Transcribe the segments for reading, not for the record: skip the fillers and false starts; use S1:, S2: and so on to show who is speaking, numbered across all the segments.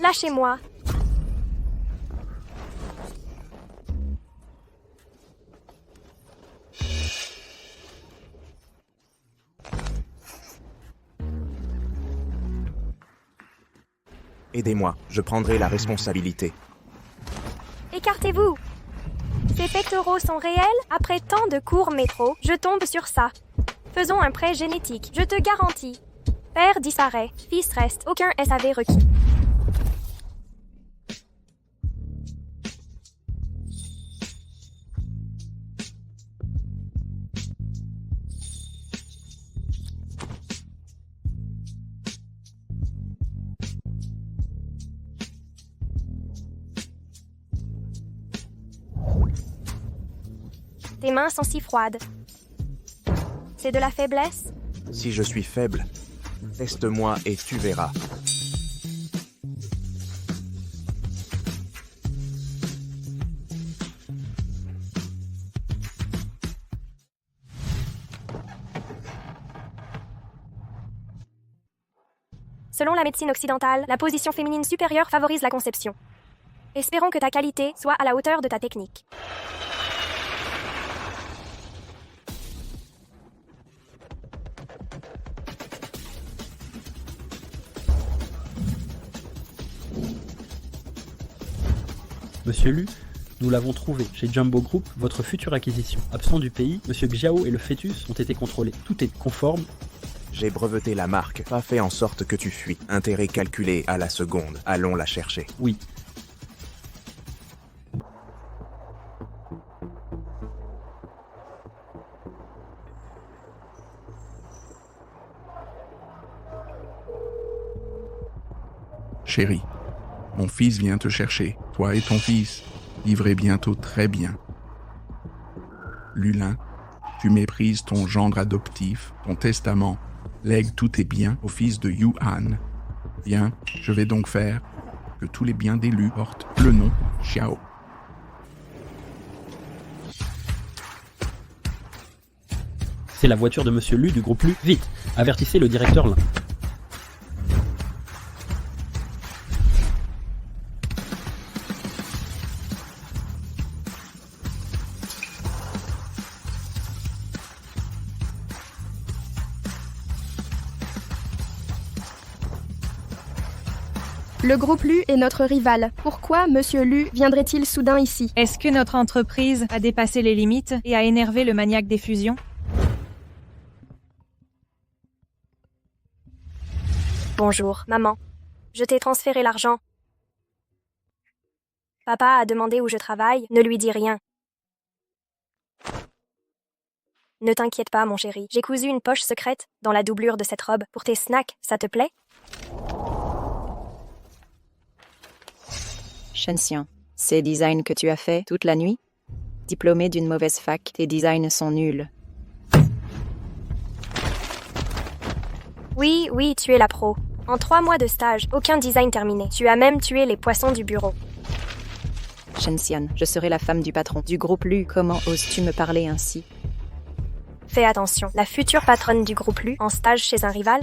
S1: Lâchez-moi.
S2: Aidez-moi, je prendrai la responsabilité.
S1: Écartez-vous. Ces pectoraux sont réels? Après tant de courts métros, je tombe sur ça. Faisons un prêt génétique, je te garantis. Père disparaît, fils reste, aucun SAV requis. Tes mains sont si froides. C'est de la faiblesse?
S2: Si je suis faible, teste-moi et tu verras.
S1: Selon la médecine occidentale, la position féminine supérieure favorise la conception. Espérons que ta qualité soit à la hauteur de ta technique.
S3: Monsieur Lu, nous l'avons trouvé chez Jumbo Group, votre future acquisition. Absent du pays, Monsieur Xiao et le fœtus ont été contrôlés. Tout est conforme.
S2: J'ai breveté la marque, pas fait en sorte que tu fuis. Intérêt calculé à la seconde. Allons la chercher.
S3: Oui.
S4: Chérie, mon fils vient te chercher. Toi et ton fils vivrez bientôt très bien. Lulin, tu méprises ton gendre adoptif, ton testament. Lègue tous tes biens au fils de Yuan. Bien, je vais donc faire que tous les biens d'Élu portent le nom Xiao.
S3: C'est la voiture de Monsieur Lu du groupe Lu. Vite, avertissez le directeur Lin.
S5: Le groupe Lu est notre rival. Pourquoi Monsieur Lu viendrait-il soudain ici?
S6: Est-ce que notre entreprise a dépassé les limites et a énervé le maniaque des fusions?
S1: Bonjour, maman. Je t'ai transféré l'argent. Papa a demandé où je travaille, ne lui dis rien. Ne t'inquiète pas, mon chéri. J'ai cousu une poche secrète dans la doublure de cette robe pour tes snacks, ça te plaît?
S7: Shenxian, ces designs que tu as fait toute la nuit? Diplômé d'une mauvaise fac, tes designs sont nuls.
S1: Oui, tu es la pro. En 3 mois de stage, aucun design terminé. Tu as même tué les poissons du bureau.
S7: Shenxian, je serai la femme du patron du groupe Lu. Comment oses-tu me parler ainsi?
S1: Fais attention, la future patronne du groupe Lu, en stage chez un rival?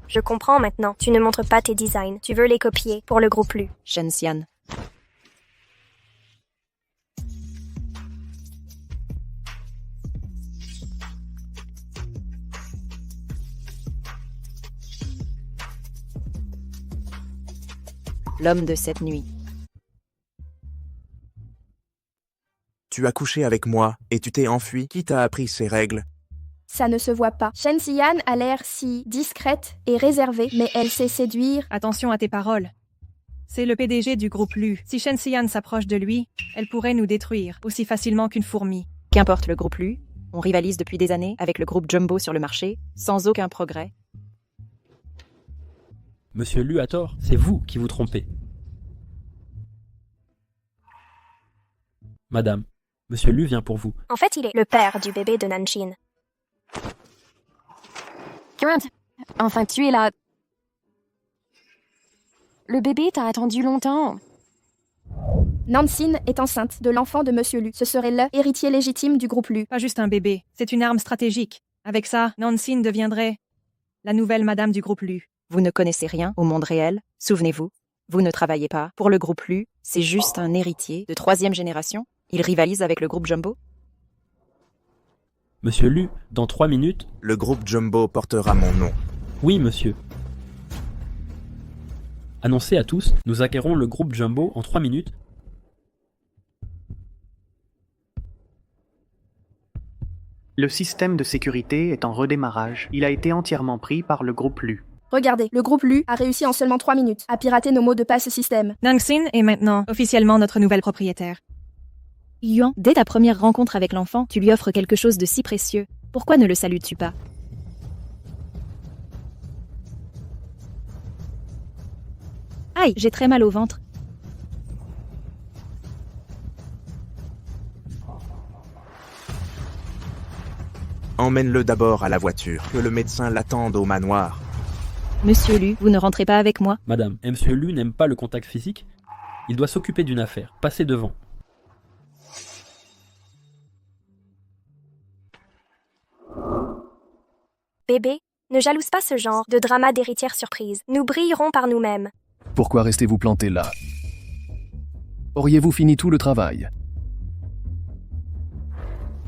S1: Je comprends maintenant, tu ne montres pas tes designs, tu veux les copier pour le groupe Lu.
S7: Shenxian. L'homme de cette nuit.
S2: Tu as couché avec moi et tu t'es enfui. Qui t'a appris ces règles?
S5: Ça ne se voit pas. Shenxian a l'air si discrète et réservée, mais elle sait séduire.
S6: Attention à tes paroles. C'est le PDG du groupe Lu. Si Shenxian s'approche de lui, elle pourrait nous détruire aussi facilement qu'une fourmi.
S7: Qu'importe le groupe Lu, on rivalise depuis des années avec le groupe Jumbo sur le marché, sans aucun progrès.
S3: Monsieur Lu a tort, c'est vous qui vous trompez. Madame, Monsieur Lu vient pour vous.
S1: En fait, il est le père du bébé de Nanshin.
S8: Current, enfin tu es là. Le bébé t'a attendu longtemps.
S5: Nanshin est enceinte de l'enfant de Monsieur Lu. Ce serait le héritier légitime du groupe Lu.
S6: Pas juste un bébé, c'est une arme stratégique. Avec ça, Nanshin deviendrait la nouvelle madame du groupe Lu.
S7: Vous ne connaissez rien au monde réel, souvenez-vous. Vous ne travaillez pas pour le groupe Lu, c'est juste un héritier de 3e génération. Il rivalise avec le groupe Jumbo.
S3: Monsieur Lu, dans 3 minutes...
S2: Le groupe Jumbo portera mon nom.
S3: Oui, monsieur. Annoncez à tous, nous acquérons le groupe Jumbo en 3 minutes.
S9: Le système de sécurité est en redémarrage. Il a été entièrement pris par le groupe Lu.
S5: Regardez, le groupe Lu a réussi en seulement 3 minutes à pirater nos mots de passe système.
S6: Nangsin est maintenant officiellement notre nouvelle propriétaire.
S7: Yuan, dès ta première rencontre avec l'enfant, tu lui offres quelque chose de si précieux. Pourquoi ne le salues-tu pas? Aïe, j'ai très mal au ventre.
S2: Emmène-le d'abord à la voiture, que le médecin l'attende au manoir.
S7: Monsieur Lu, vous ne rentrez pas avec moi?
S3: Madame, monsieur Lu n'aime pas le contact physique. Il doit s'occuper d'une affaire. Passez devant.
S1: Bébé, ne jalouse pas ce genre de drama d'héritière surprise. Nous brillerons par nous-mêmes.
S10: Pourquoi restez-vous planté là? Auriez-vous fini tout le travail?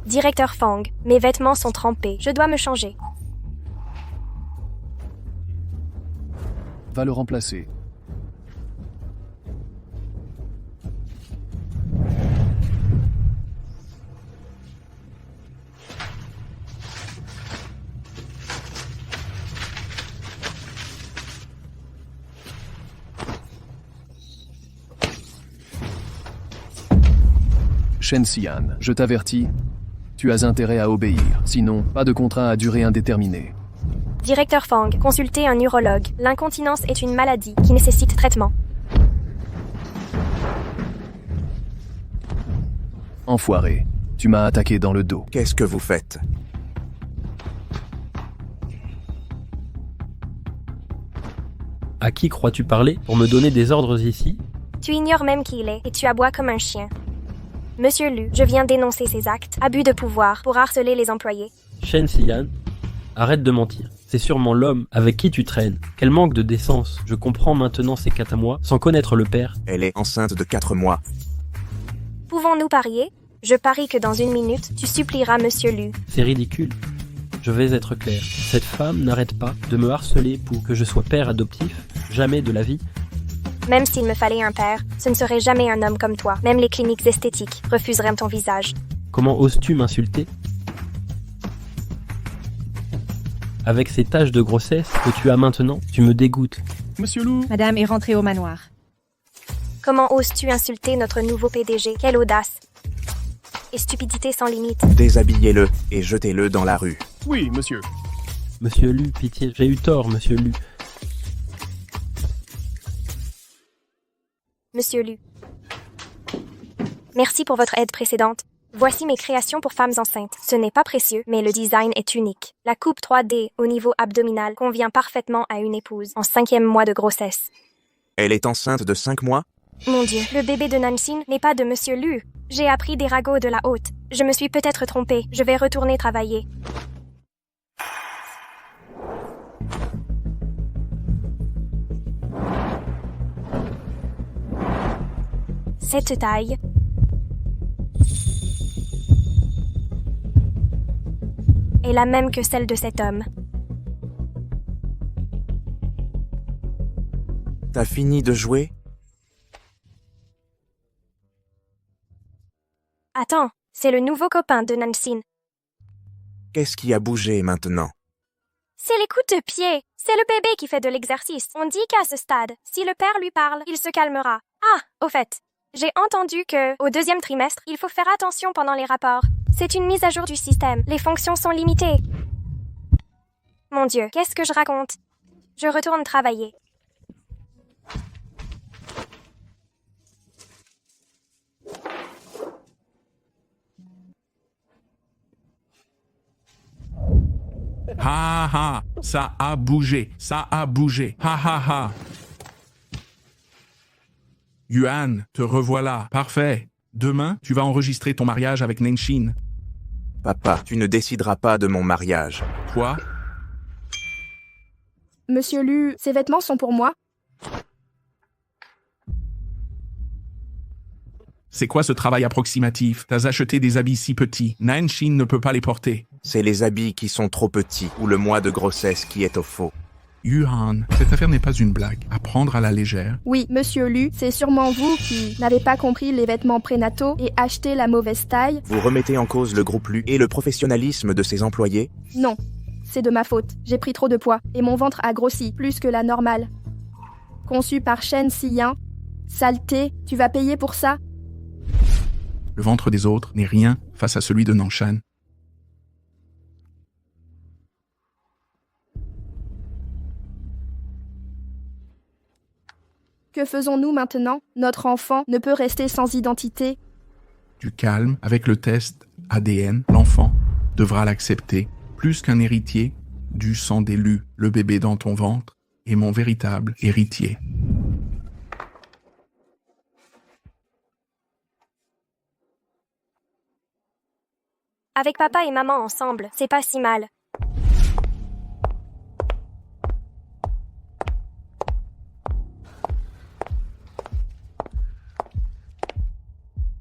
S1: Directeur Fang, mes vêtements sont trempés. Je dois me changer.
S10: Va le remplacer. Shenxian, je t'avertis, tu as intérêt à obéir, sinon, pas de contrat à durée indéterminée.
S1: Directeur Fang, consultez un urologue. L'incontinence est une maladie qui nécessite traitement.
S10: Enfoiré, tu m'as attaqué dans le dos.
S2: Qu'est-ce que vous faites?
S3: À qui crois-tu parler pour me donner des ordres ici?
S1: Tu ignores même qui il est et tu aboies comme un chien. Monsieur Lu, je viens dénoncer ces actes, abus de pouvoir pour harceler les employés.
S3: Shenxian, arrête de mentir. C'est sûrement l'homme avec qui tu traînes. Quel manque de décence. Je comprends maintenant ces 4 mois sans connaître le père.
S2: Elle est enceinte de 4 mois.
S1: Pouvons-nous parier? Je parie que dans 1 minute, tu supplieras Monsieur Lu.
S3: C'est ridicule. Je vais être clair. Cette femme n'arrête pas de me harceler pour que je sois père adoptif. Jamais de la vie.
S1: Même s'il me fallait un père, ce ne serait jamais un homme comme toi. Même les cliniques esthétiques refuseraient ton visage.
S3: Comment oses-tu m'insulter? Avec ces taches de grossesse que tu as maintenant, tu me dégoûtes.
S10: Monsieur Lu,
S6: Madame est rentrée au manoir.
S1: Comment oses-tu insulter notre nouveau PDG? Quelle audace! Et stupidité sans limite.
S2: Déshabillez-le et jetez-le dans la rue.
S10: oui, monsieur.
S3: Monsieur Lu, pitié, j'ai eu tort, monsieur Lu.
S1: Monsieur Lu. Merci pour votre aide précédente. Voici mes créations pour femmes enceintes. Ce n'est pas précieux, mais le design est unique. La coupe 3D au niveau abdominal convient parfaitement à une épouse en 5e mois de grossesse.
S2: Elle est enceinte de 5 mois?
S1: Mon Dieu, le bébé de Nangsin n'est pas de Monsieur Lu. J'ai appris des ragots de la haute. Je me suis peut-être trompée. Je vais retourner travailler. Cette taille est la même que celle de cet homme.
S2: T'as fini de jouer?
S1: Attends, c'est le nouveau copain de Nangsin.
S2: Qu'est-ce qui a bougé maintenant?
S1: C'est les coups de pied. C'est le bébé qui fait de l'exercice. On dit qu'à ce stade, si le père lui parle, il se calmera. Ah, au fait, j'ai entendu que, au 2e trimestre, il faut faire attention pendant les rapports. C'est une mise à jour du système. Les fonctions sont limitées. Mon Dieu, qu'est-ce que je raconte? Je retourne travailler.
S4: Ha ha, ça a bougé, ça a bougé. Ha ha ha. Yuan, te revoilà. Parfait. Demain, tu vas enregistrer ton mariage avec Nangsin.
S2: Papa, tu ne décideras pas de mon mariage.
S4: Quoi?
S5: Monsieur Lu, ces vêtements sont pour moi.
S4: C'est quoi ce travail approximatif? T'as acheté des habits si petits. Nanshin ne peut pas les porter.
S2: C'est les habits qui sont trop petits ou le mois de grossesse qui est au faux.
S4: Yuan, cette affaire n'est pas une blague. À prendre à la légère.
S5: Oui, monsieur Lu, c'est sûrement vous qui n'avez pas compris les vêtements prénataux et acheté la mauvaise taille.
S2: Vous remettez en cause le groupe Lu et le professionnalisme de ses employés?
S5: Non, c'est de ma faute. J'ai pris trop de poids et mon ventre a grossi plus que la normale. Conçu par Shen Xiyan. Saleté, tu vas payer pour ça?
S4: Le ventre des autres n'est rien face à celui de Nanshan.
S5: Que faisons-nous maintenant? Notre enfant ne peut rester sans identité.
S4: Du calme, avec le test ADN, l'enfant devra l'accepter. Plus qu'un héritier, du sang d'élu, le bébé dans ton ventre est mon véritable héritier.
S1: Avec papa et maman ensemble, c'est pas si mal.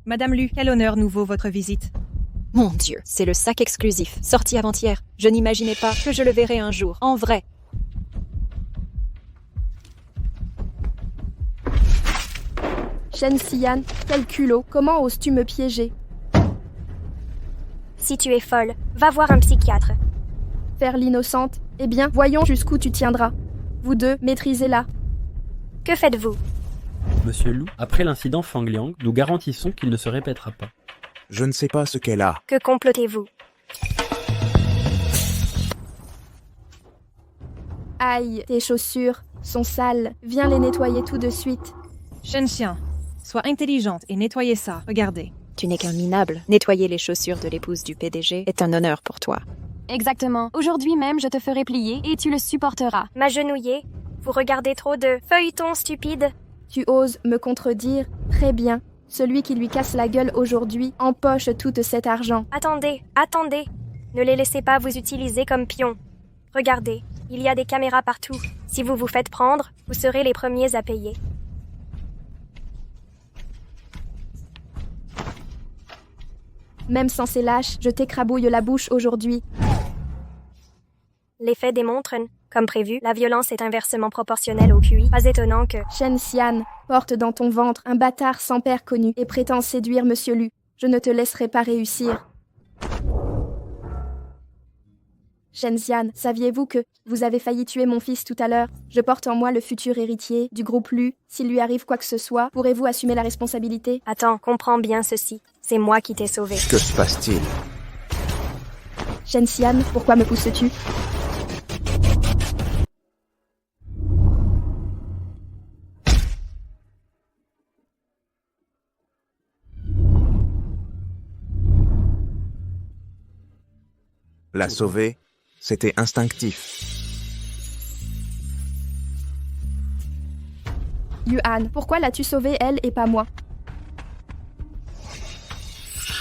S6: Madame Lu, quel honneur nous vaut votre visite?
S7: Mon Dieu, c'est le sac exclusif, sorti avant-hier. Je n'imaginais pas que je le verrais un jour, en vrai.
S5: Shen Xiyan, quel culot, comment oses-tu me piéger?
S1: Si tu es folle, va voir un psychiatre.
S5: Faire l'innocente? Eh bien, voyons jusqu'où tu tiendras. Vous deux, maîtrisez-la.
S1: Que faites-vous?
S3: Monsieur Lu, après l'incident Fang Liang, nous garantissons qu'il ne se répétera pas.
S2: Je ne sais pas ce qu'elle a.
S1: Que complotez-vous?
S5: Aïe, tes chaussures sont sales. Viens les nettoyer tout de suite.
S6: Shen Xian, sois intelligente et nettoyez ça. Regardez.
S7: Tu n'es qu'un minable. Nettoyer les chaussures de l'épouse du PDG est un honneur pour toi.
S8: Exactement. Aujourd'hui même, je te ferai plier et tu le supporteras.
S1: M'agenouiller? Vous regardez trop de feuilletons stupides?
S5: Tu oses me contredire? Très bien. Celui qui lui casse la gueule aujourd'hui empoche tout cet argent.
S1: Attendez, attendez. Ne les laissez pas vous utiliser comme pions. Regardez, il y a des caméras partout. Si vous vous faites prendre, vous serez les premiers à payer.
S5: Même sans ces lâches, je t'écrabouille la bouche aujourd'hui.
S1: Les faits démontrent, comme prévu, la violence est inversement proportionnelle au QI. Pas étonnant que...
S5: Shen Xian porte dans ton ventre un bâtard sans père connu et prétend séduire Monsieur Lu. Je ne te laisserai pas réussir. Shen Xian, saviez-vous que vous avez failli tuer mon fils tout à l'heure? Je porte en moi le futur héritier du groupe Lu. S'il lui arrive quoi que ce soit, pourrez-vous assumer la responsabilité?
S1: Attends, comprends bien ceci. C'est moi qui t'ai sauvé.
S2: Que se passe-t-il?
S5: Shen Xian, pourquoi me pousses-tu?
S2: La sauver, c'était instinctif.
S5: Yuan, pourquoi l'as-tu sauvée, elle, et pas moi?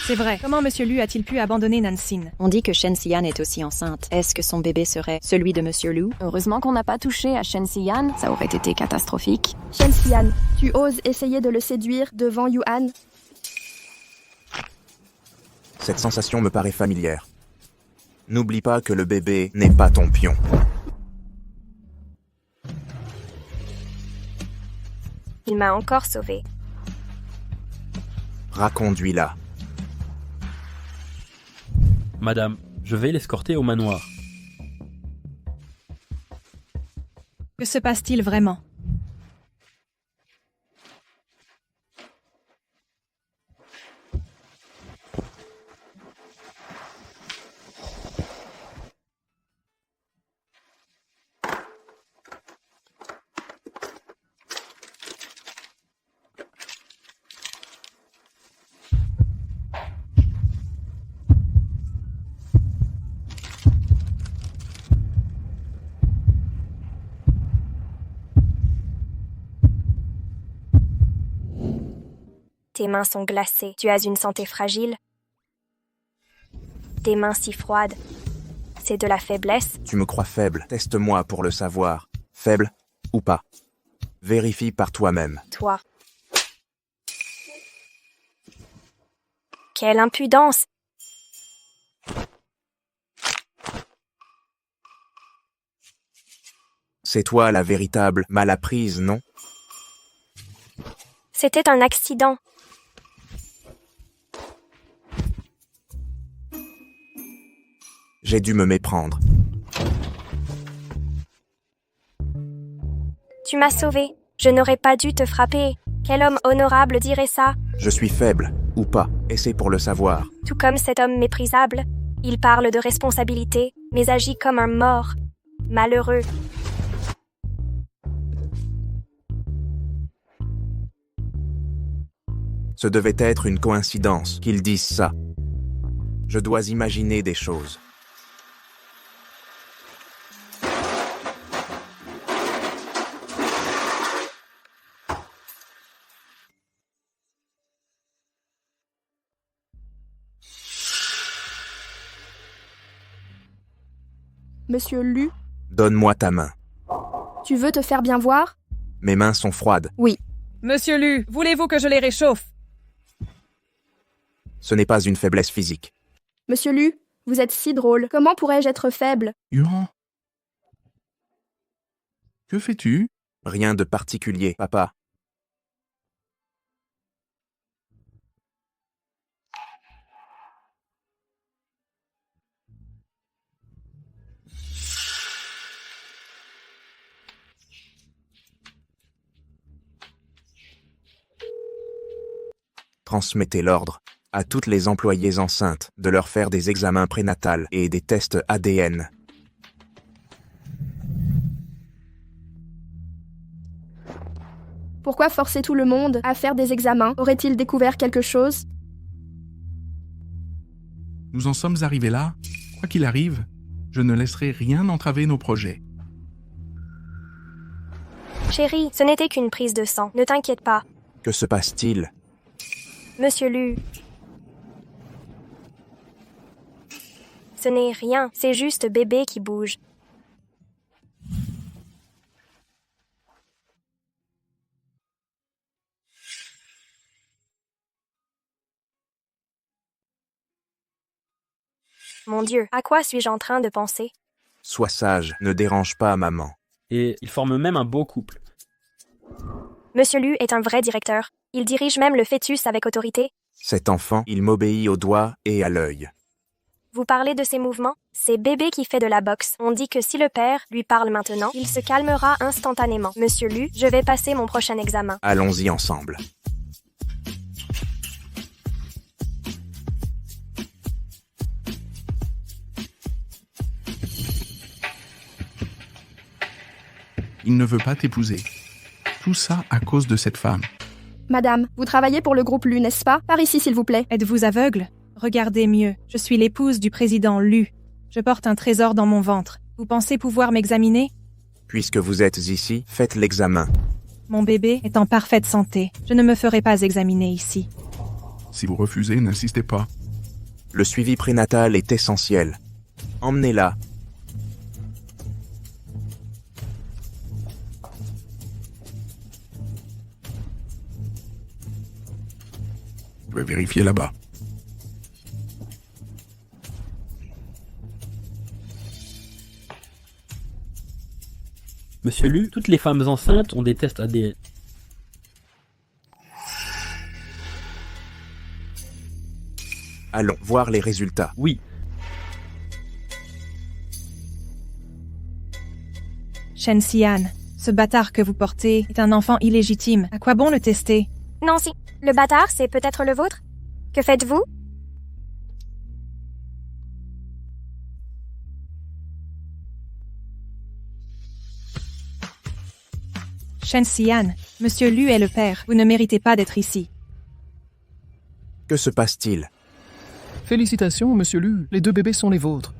S6: C'est vrai. Comment Monsieur Lu a-t-il pu abandonner Nanshin?
S7: On dit que Shen Xian est aussi enceinte. Est-ce que son bébé serait celui de Monsieur Lu?
S8: Heureusement qu'on n'a pas touché à Shen Xian, ça aurait été catastrophique.
S5: Shen Xian, tu oses essayer de le séduire devant Yuan?
S2: Cette sensation me paraît familière. N'oublie pas que le bébé n'est pas ton pion.
S1: Il m'a encore sauvé.
S2: Raconduis-la.
S3: Madame, je vais l'escorter au manoir.
S6: Que se passe-t-il vraiment?
S1: Tes mains sont glacées. Tu as une santé fragile. Tes mains si froides. C'est de la faiblesse.
S2: Tu me crois faible. Teste-moi pour le savoir. Faible ou pas. Vérifie par toi-même.
S1: Toi. Quelle impudence!
S2: C'est toi la véritable malapprise, non?
S1: C'était un accident.
S2: J'ai dû me méprendre.
S1: Tu m'as sauvé. Je n'aurais pas dû te frapper. Quel homme honorable dirait ça?
S2: Je suis faible, ou pas, et c'est pour le savoir.
S1: Tout comme cet homme méprisable. Il parle de responsabilité, mais agit comme un mort. Malheureux.
S2: Ce devait être une coïncidence qu'ils disent ça. Je dois imaginer des choses.
S5: Monsieur Lu,
S2: Donne-moi ta main.
S5: tu veux te faire bien voir?
S2: Mes mains sont froides.
S5: Oui.
S6: Monsieur Lu, voulez-vous que je les réchauffe?
S2: Ce n'est pas une faiblesse physique.
S5: Monsieur Lu, vous êtes si drôle. Comment pourrais-je être faible?
S4: Yuan. Que fais-tu?
S2: Rien de particulier, papa. Transmettez l'ordre à toutes les employées enceintes de leur faire des examens prénatals et des tests ADN.
S5: Pourquoi forcer tout le monde à faire des examens? Aurait-il découvert quelque chose?
S4: Nous en sommes arrivés là. Quoi qu'il arrive, je ne laisserai rien entraver nos projets.
S1: Chérie, ce n'était qu'une prise de sang. Ne t'inquiète pas.
S2: Que se passe-t-il?
S1: Monsieur Lu. Ce n'est rien, c'est juste bébé qui bouge. Mon Dieu, à quoi suis-je en train de penser?
S2: Sois sage, ne dérange pas maman.
S3: Et ils forment même un beau couple.
S1: Monsieur Lu est un vrai directeur. Il dirige même le fœtus avec autorité.
S2: Cet enfant, il m'obéit au doigt et à l'œil.
S1: Vous parlez de ses mouvements? C'est bébé qui fait de la boxe. On dit que si le père lui parle maintenant, il se calmera instantanément. Monsieur Lu, je vais passer mon prochain examen.
S2: Allons-y ensemble.
S4: Il ne veut pas t'épouser. Tout ça à cause de cette femme.
S5: Madame, vous travaillez pour le groupe Lu, n'est-ce pas? Par ici, s'il vous plaît.
S6: Êtes-vous aveugle? Regardez mieux. Je suis l'épouse du président Lu. Je porte un trésor dans mon ventre. Vous pensez pouvoir m'examiner?
S2: Puisque vous êtes ici, faites l'examen.
S6: Mon bébé est en parfaite santé. Je ne me ferai pas examiner ici.
S4: Si vous refusez, n'insistez pas.
S2: Le suivi prénatal est essentiel. Emmenez-la.
S4: Je vais vérifier là-bas.
S3: Monsieur Lu, toutes les femmes enceintes ont des tests ADN.
S2: Allons voir les résultats.
S3: Oui.
S6: Shen Xian, ce bâtard que vous portez est un enfant illégitime. À quoi bon le tester?
S1: Nancy, le bâtard, c'est peut-être le vôtre? Que faites-vous?
S6: Shen Xian, Monsieur Lu est le père. Vous ne méritez pas d'être ici.
S2: Que se passe-t-il?
S10: Félicitations, monsieur Lu, les deux bébés sont les vôtres.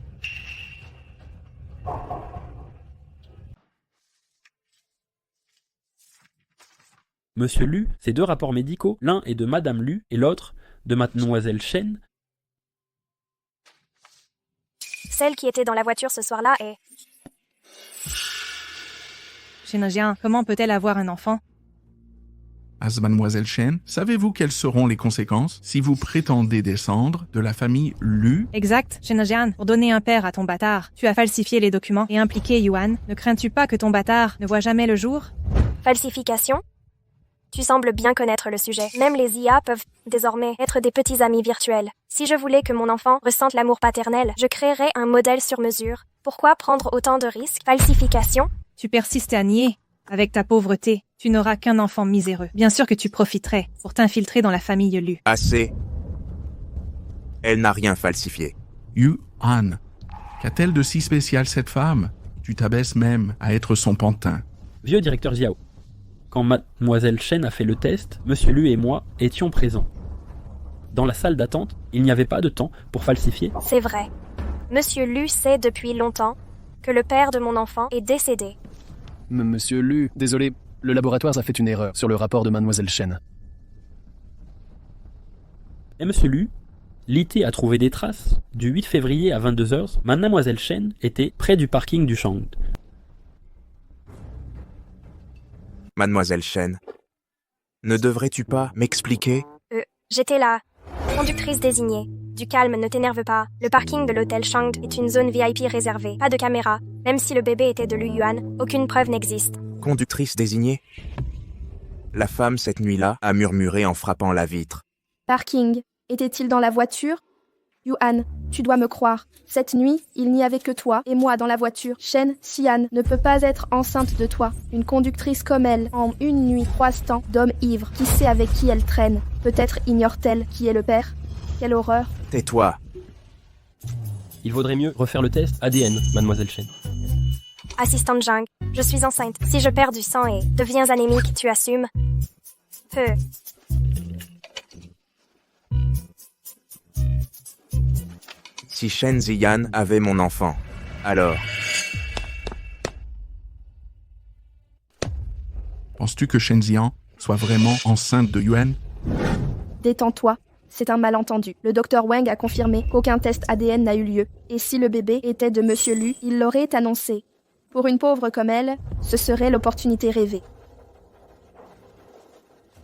S3: Monsieur Lu, ces deux rapports médicaux, l'un est de Madame Lu et l'autre de Mademoiselle Shen.
S1: Celle qui était dans la voiture ce soir-là est...
S6: Shen Jian, comment peut-elle avoir un enfant?
S4: Mademoiselle Chen, savez-vous quelles seront les conséquences si vous prétendez descendre de la famille Lu?
S6: Exact, Shenjian. Pour donner un père à ton bâtard, tu as falsifié les documents et impliqué Yuan. Ne crains-tu pas que ton bâtard ne voit jamais le jour?
S1: Falsification? Tu sembles bien connaître le sujet. Même les IA peuvent désormais être des petits amis virtuels. Si je voulais que mon enfant ressente l'amour paternel, je créerais un modèle sur mesure. Pourquoi prendre autant de risques? Falsification?
S6: Tu persistes à nier. Avec ta pauvreté, tu n'auras qu'un enfant miséreux. Bien sûr que tu profiterais pour t'infiltrer dans la famille Lu.
S2: Assez. Elle n'a rien falsifié.
S4: Yuan, qu'a-t-elle de si spécial cette femme? Tu t'abaisses même à être son pantin.
S3: Vieux directeur Xiao. Quand Mademoiselle Chen a fait le test, Monsieur Lu et moi étions présents. Dans la salle d'attente, il n'y avait pas de temps pour falsifier.
S1: C'est vrai. Monsieur Lu sait depuis longtemps que le père de mon enfant est décédé.
S10: Monsieur Lu, désolé, le laboratoire a fait une erreur sur le rapport de Mademoiselle Chen.
S3: Et Monsieur Lu, l'IT a trouvé des traces. Du 8 février à 22h, Mademoiselle Chen était près du parking du Shang.
S2: Mademoiselle Chen, ne devrais-tu pas m'expliquer?
S1: J'étais là. Conductrice désignée. Du calme, ne t'énerve pas. Le parking de l'hôtel Shang est une zone VIP réservée. Pas de caméra. Même si le bébé était de Lu Yuan, aucune preuve n'existe.
S2: Conductrice désignée? La femme, cette nuit-là, a murmuré en frappant la vitre.
S5: Parking. Était-il dans la voiture? Yuan, tu dois me croire. Cette nuit, il n'y avait que toi et moi dans la voiture. Shen Xian ne peut pas être enceinte de toi. Une conductrice comme elle, en une nuit, croise tant d'hommes ivres. Qui sait avec qui elle traîne? Peut-être ignore-t-elle qui est le père? Quelle horreur.
S2: Tais-toi.
S11: Il vaudrait mieux refaire le test ADN, Mademoiselle Chen.
S1: Assistante Zhang, je suis enceinte. Si je perds du sang et deviens anémique, tu assumes? Peu.
S2: Si Shen Ziyan avait mon enfant, alors...
S4: Penses-tu que Shen Ziyan soit vraiment enceinte de Yuan?
S5: Détends-toi. C'est un malentendu. Le docteur Wang a confirmé qu'aucun test ADN n'a eu lieu. Et si le bébé était de Monsieur Lu, il l'aurait annoncé. Pour une pauvre comme elle, ce serait l'opportunité rêvée.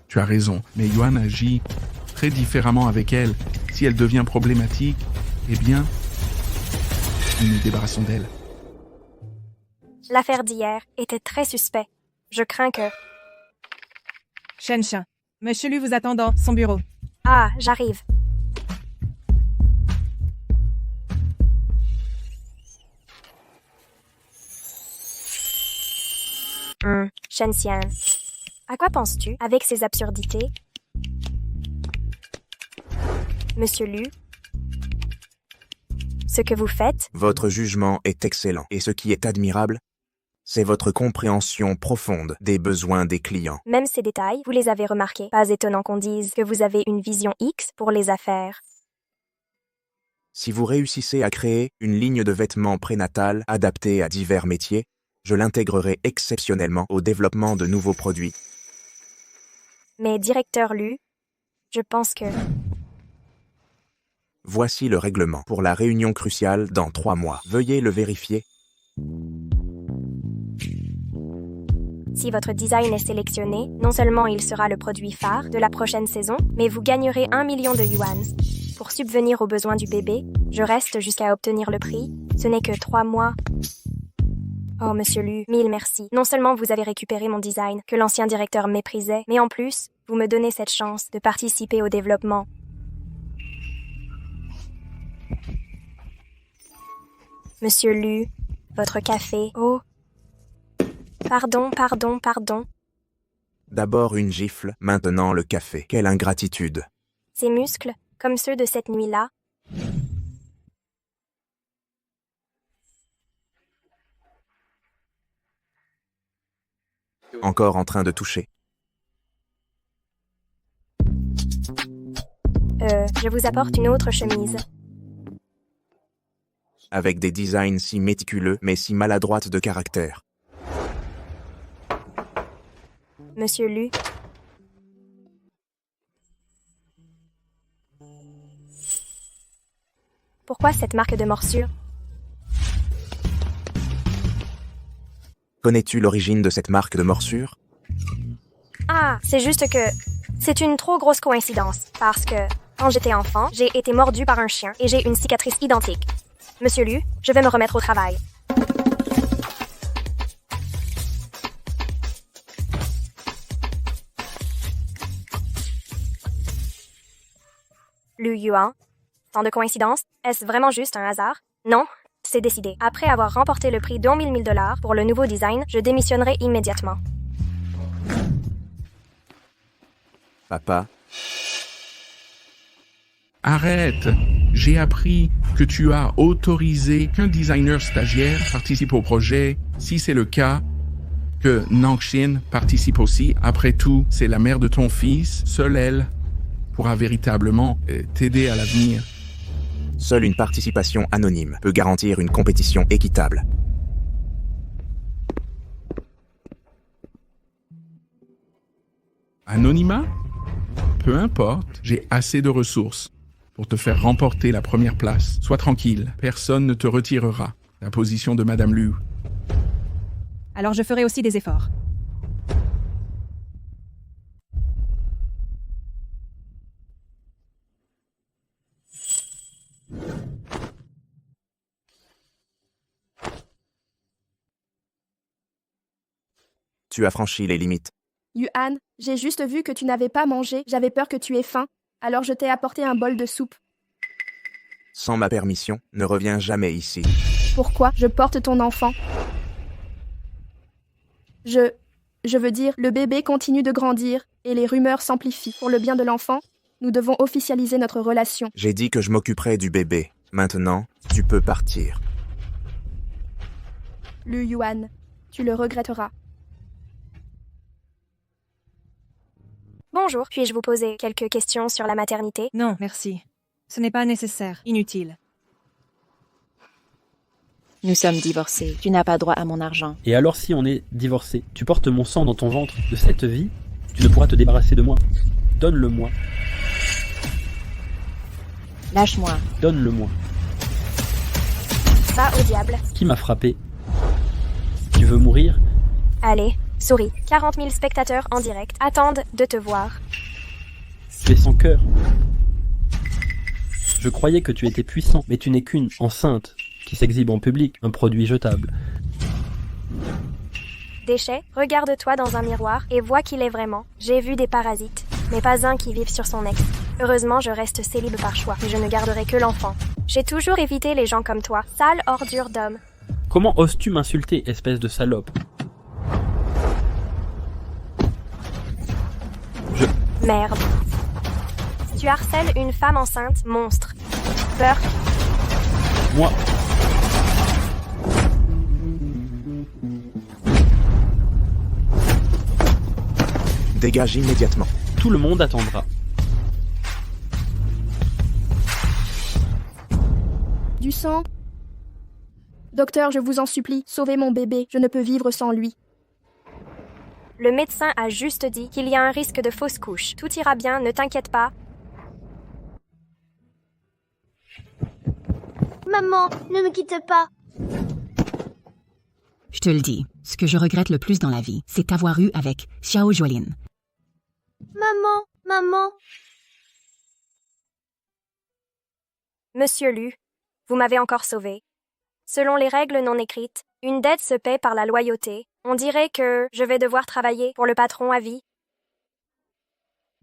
S4: Tu as raison, mais Yuan agit très différemment avec elle. Si elle devient problématique, eh bien, nous nous débarrassons d'elle.
S1: L'affaire d'hier était très suspecte. Je crains que...
S6: Shen Xian, Monsieur Lu vous attend dans son bureau.
S1: Ah, j'arrive. Shen Xian, à quoi penses-tu avec ces absurdités? Monsieur Lu, ce que vous faites...
S2: Votre jugement est excellent, et ce qui est admirable, c'est votre compréhension profonde des besoins des clients.
S1: Même ces détails, vous les avez remarqués. Pas étonnant qu'on dise que vous avez une vision X pour les affaires.
S2: Si vous réussissez à créer une ligne de vêtements prénatales adaptée à divers métiers, je l'intégrerai exceptionnellement au développement de nouveaux produits.
S1: Mais directeur Lu, je pense que...
S2: Voici le règlement pour la réunion cruciale dans 3 mois. Veuillez le vérifier.
S1: Si votre design est sélectionné, non seulement il sera le produit phare de la prochaine saison, mais vous gagnerez 1 million de yuan. Pour subvenir aux besoins du bébé, je reste jusqu'à obtenir le prix. Ce n'est que 3 mois. Oh, Monsieur Lu, 1000 merci. Non seulement vous avez récupéré mon design, que l'ancien directeur méprisait, mais en plus, vous me donnez cette chance de participer au développement. Monsieur Lu, votre café. Oh. Pardon.
S2: D'abord une gifle, maintenant le café. Quelle ingratitude.
S1: Ces muscles, comme ceux de cette nuit-là.
S2: Encore en train de toucher.
S1: Je vous apporte une autre chemise.
S2: Avec des designs si méticuleux, mais si maladroites de caractère.
S1: Monsieur Lu. Pourquoi cette marque de morsure?
S2: Connais-tu l'origine de cette marque de morsure?
S1: Ah! Ah, c'est juste que c'est une trop grosse coïncidence, parce que quand j'étais enfant, j'ai été mordu par un chien et j'ai une cicatrice identique. Monsieur Liu, je vais me remettre au travail. Liu Yuan. Tant de coïncidences? Est-ce vraiment juste un hasard? Non, c'est décidé. Après avoir remporté le prix d'11 000 $ pour le nouveau design, je démissionnerai immédiatement.
S2: Papa,
S4: Arrête! J'ai appris que tu as autorisé qu'un designer stagiaire participe au projet. Si c'est le cas, que Nangxin participe aussi. Après tout, c'est la mère de ton fils. Seule elle pourra véritablement t'aider à l'avenir.
S2: seule une participation anonyme peut garantir une compétition équitable.
S4: Anonymat? Peu importe, j'ai assez de ressources pour te faire remporter la première place. Sois tranquille, personne ne te retirera la position de Madame Liu.
S6: Alors je ferai aussi des efforts.
S2: Tu as franchi les limites.
S5: Yuan, j'ai juste vu que tu n'avais pas mangé, j'avais peur que tu aies faim, alors je t'ai apporté un bol de soupe.
S2: Sans ma permission, ne reviens jamais ici.
S5: Pourquoi je porte ton enfant? Je veux dire, le bébé continue de grandir et les rumeurs s'amplifient. Pour le bien de l'enfant, nous devons officialiser notre relation.
S2: J'ai dit que je m'occuperais du bébé. Maintenant, tu peux partir.
S5: Liu Yuan, tu le regretteras.
S1: Bonjour, puis-je vous poser quelques questions sur la maternité?
S6: Non, merci. Ce n'est pas nécessaire. Inutile.
S7: Nous sommes divorcés. Tu n'as pas droit à mon argent.
S3: Et alors si on est divorcé, tu portes mon sang dans ton ventre. De cette vie, tu ne pourras te débarrasser de moi. Donne-le-moi.
S7: Lâche-moi.
S3: Donne-le-moi.
S1: Va au diable.
S3: Qui m'a frappé? Tu veux mourir?
S1: Allez, souris. 40 000 spectateurs en direct attendent de te voir.
S3: Tu es sans cœur. Je croyais que tu étais puissant, mais tu n'es qu'une enceinte qui s'exhibe en public, un produit jetable.
S1: Déchet, regarde-toi dans un miroir et vois qui l'est vraiment. J'ai vu des parasites, mais pas un qui vive sur son ex. Heureusement, je reste célib par choix et je ne garderai que l'enfant. J'ai toujours évité les gens comme toi, sale ordure d'homme.
S3: Comment oses-tu m'insulter, espèce de salope?
S1: Merde. Tu harcèles une femme enceinte, monstre. Peur.
S3: Moi.
S2: Dégage immédiatement.
S3: Tout le monde attendra.
S5: Du sang? Docteur, je vous en supplie, sauvez mon bébé, je ne peux vivre sans lui.
S1: Le médecin a juste dit qu'il y a un risque de fausse couche. Tout ira bien, ne t'inquiète pas.
S12: Maman, ne me quitte pas.
S13: Je te le dis, ce que je regrette le plus dans la vie, c'est t'avoir eu avec Xiao Juolin.
S12: Maman.
S1: Monsieur Liu, vous m'avez encore sauvé. Selon les règles non écrites, une dette se paie par la loyauté. On dirait que je vais devoir travailler pour le patron à vie.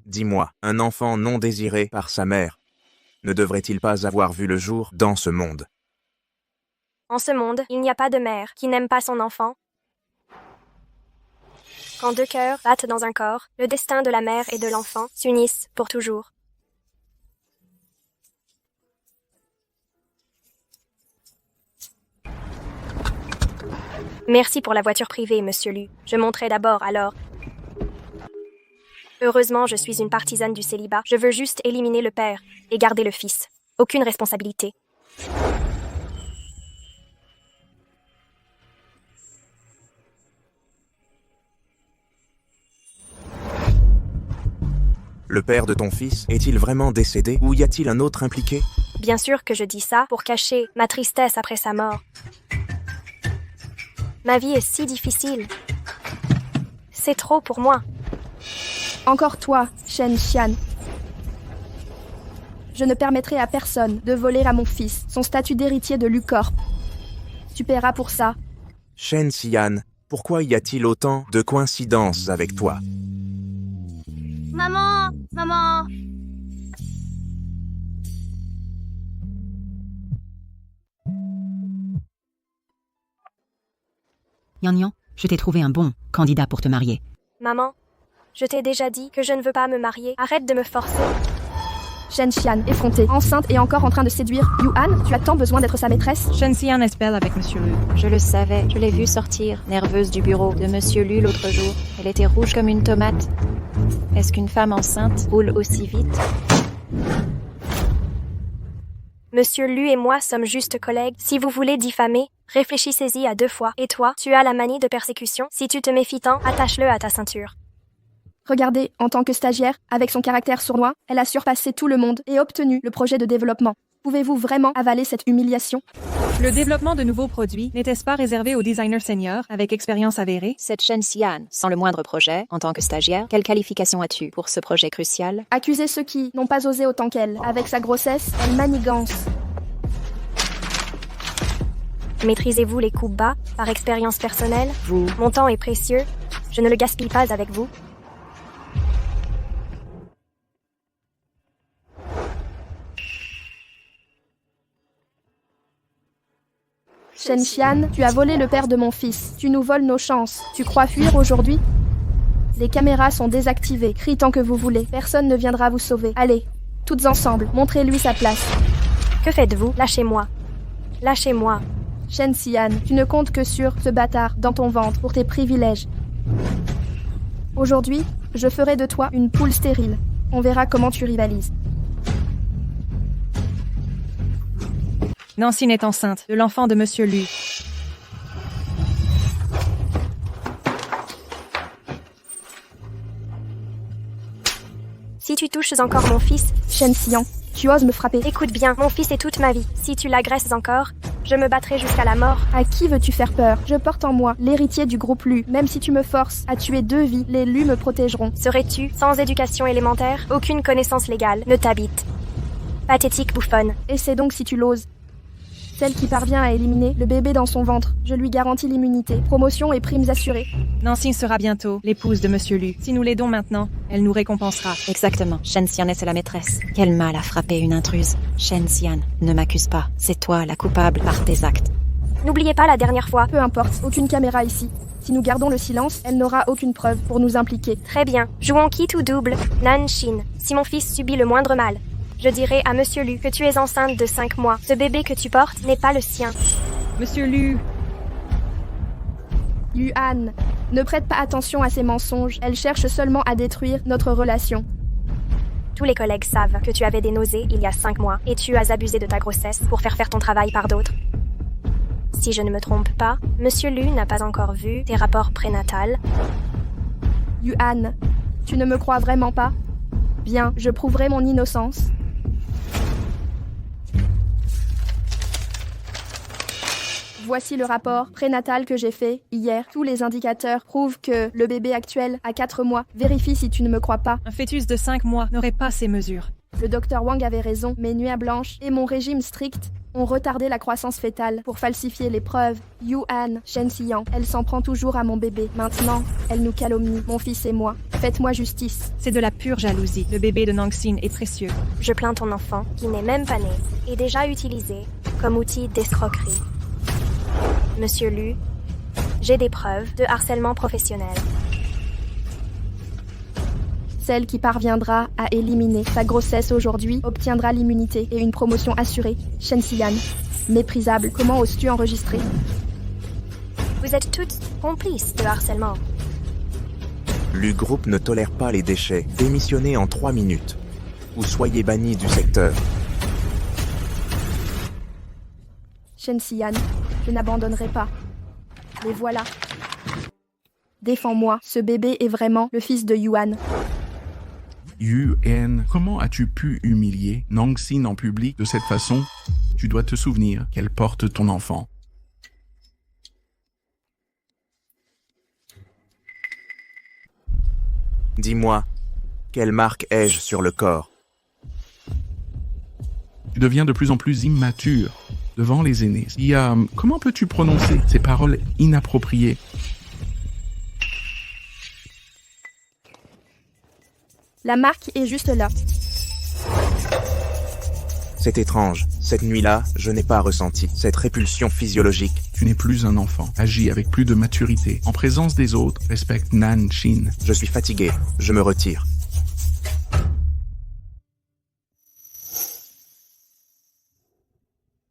S2: Dis-moi, un enfant non désiré par sa mère ne devrait-il pas avoir vu le jour dans ce monde?
S1: En ce monde, il n'y a pas de mère qui n'aime pas son enfant. Quand deux cœurs battent dans un corps, le destin de la mère et de l'enfant s'unissent pour toujours. Merci pour la voiture privée, monsieur Liu. Je monterai d'abord, alors. Heureusement, je suis une partisane du célibat. Je veux juste éliminer le père et garder le fils. Aucune responsabilité.
S2: Le père de ton fils est-il vraiment décédé ou y a-t-il un autre impliqué?
S1: Bien sûr que je dis ça pour cacher ma tristesse après sa mort. Ma vie est si difficile. C'est trop pour moi.
S5: Encore toi, Shen Xian. Je ne permettrai à personne de voler à mon fils son statut d'héritier de Lucorp. Tu paieras pour ça.
S2: Shen Xian, pourquoi y a-t-il autant de coïncidences avec toi?
S12: Maman, maman.
S13: Yan Yan, je t'ai trouvé un bon candidat pour te marier.
S1: Maman, je t'ai déjà dit que je ne veux pas me marier. Arrête de me forcer.
S5: Shen Xian, effrontée, enceinte et encore en train de séduire Yuan, tu as tant besoin d'être sa maîtresse?
S6: Shen Xian est belle avec Monsieur Lu.
S7: Je le savais, je l'ai vue sortir, nerveuse du bureau de Monsieur Lu l'autre jour. Elle était rouge comme une tomate. Est-ce qu'une femme enceinte roule aussi vite?
S1: Monsieur Lu et moi sommes juste collègues. Si vous voulez diffamer, réfléchissez-y à 2 fois. Et toi, tu as la manie de persécution. Si tu te méfies tant, attache-le à ta ceinture.
S5: Regardez, en tant que stagiaire, avec son caractère sournois, elle a surpassé tout le monde et obtenu le projet de développement. Pouvez-vous vraiment avaler cette humiliation?
S6: Le développement de nouveaux produits n'était-ce pas réservé aux designers seniors avec expérience avérée?
S7: Cette Shen Xian, sans le moindre projet, en tant que stagiaire, quelle qualification as-tu pour ce projet crucial?
S5: Accuser ceux qui n'ont pas osé autant qu'elle. Avec sa grossesse, elle manigance.
S1: Maîtrisez-vous les coups bas, par expérience personnelle? Mon temps est précieux. Je ne le gaspille pas avec vous.
S5: Shen Xian, tu as volé le père de mon fils. Tu nous voles nos chances. Tu crois fuir aujourd'hui? Les caméras sont désactivées. Crie tant que vous voulez. Personne ne viendra vous sauver. Allez, toutes ensemble, montrez-lui sa place.
S1: Que faites-vous? Lâchez-moi. Lâchez-moi.
S5: Shen Xian, tu ne comptes que sur ce bâtard dans ton ventre pour tes privilèges. Aujourd'hui, je ferai de toi une poule stérile. On verra comment tu rivalises.
S6: Nancy est enceinte de l'enfant de Monsieur Lu.
S1: Si tu touches encore mon fils,
S5: Shen Xian, tu oses me frapper.
S1: Écoute bien, mon fils est toute ma vie. Si tu l'agresses encore, je me battrai jusqu'à la mort.
S5: À qui veux-tu faire peur? Je porte en moi l'héritier du groupe Lu. Même si tu me forces à tuer 2 vies, les Lu me protégeront.
S1: Serais-tu, sans éducation élémentaire, aucune connaissance légale, ne t'habite? Pathétique bouffonne.
S5: Essaie donc si tu l'oses. Celle qui parvient à éliminer le bébé dans son ventre. Je lui garantis l'immunité, promotion et primes assurées.
S6: Nancy sera bientôt l'épouse de Monsieur Lu. Si nous l'aidons maintenant, elle nous récompensera.
S7: Exactement. Shen Xian est la maîtresse. Quel mal a frappé une intruse. Shen Xian, ne m'accuse pas. C'est toi la coupable par tes actes.
S1: N'oubliez pas la dernière fois.
S5: Peu importe, aucune caméra ici. Si nous gardons le silence, elle n'aura aucune preuve pour nous impliquer.
S1: Très bien. Jouons quitte ou double. Nan Shin. Si mon fils subit le moindre mal, je dirai à Monsieur Lu que tu es enceinte de 5 mois. Ce bébé que tu portes n'est pas le sien.
S6: Monsieur Lu.
S5: Yuan, ne prête pas attention à ces mensonges. Elle cherche seulement à détruire notre relation.
S1: Tous les collègues savent que tu avais des nausées il y a 5 mois et tu as abusé de ta grossesse pour faire ton travail par d'autres. Si je ne me trompe pas, Monsieur Lu n'a pas encore vu tes rapports prénatals.
S5: Yuan, tu ne me crois vraiment pas? Bien, je prouverai mon innocence. Voici le rapport prénatal que j'ai fait hier. Tous les indicateurs prouvent que le bébé actuel a 4 mois. Vérifie si tu ne me crois pas.
S6: Un fœtus de 5 mois n'aurait pas ces mesures.
S5: Le docteur Wang avait raison. Mes nuits blanches et mon régime strict ont retardé la croissance fœtale pour falsifier les preuves. Yuan, Shen Xian, elle s'en prend toujours à mon bébé. Maintenant, elle nous calomnie, mon fils et moi. Faites-moi justice.
S6: C'est de la pure jalousie. Le bébé de Nanxin est précieux.
S1: Je plains ton enfant, qui n'est même pas né, et déjà utilisé comme outil d'escroquerie. Monsieur Lu, j'ai des preuves de harcèlement professionnel.
S5: Celle qui parviendra à éliminer sa grossesse aujourd'hui obtiendra l'immunité et une promotion assurée. Shen Xian, méprisable, comment oses-tu enregistrer?
S1: Vous êtes toutes complices de harcèlement.
S2: Le groupe ne tolère pas les déchets. Démissionnez en 3 minutes. Ou soyez bannis du secteur.
S5: Shen Xian, je n'abandonnerai pas. Mais voilà. Défends-moi, ce bébé est vraiment le fils de Yuan.
S4: Yuan, comment as-tu pu humilier Nanxin en public de cette façon? Tu dois te souvenir qu'elle porte ton enfant.
S2: Dis-moi, Quelle marque ai-je sur le corps?
S4: Tu deviens de plus en plus immature devant les aînés. Comment peux-tu prononcer ces paroles inappropriées?
S5: La marque est juste là.
S2: C'est étrange. Cette nuit-là, je n'ai pas ressenti cette répulsion physiologique.
S4: Tu n'es plus un enfant. Agis avec plus de maturité. En présence des autres, respecte Nan Shin.
S2: Je suis fatigué. Je me retire.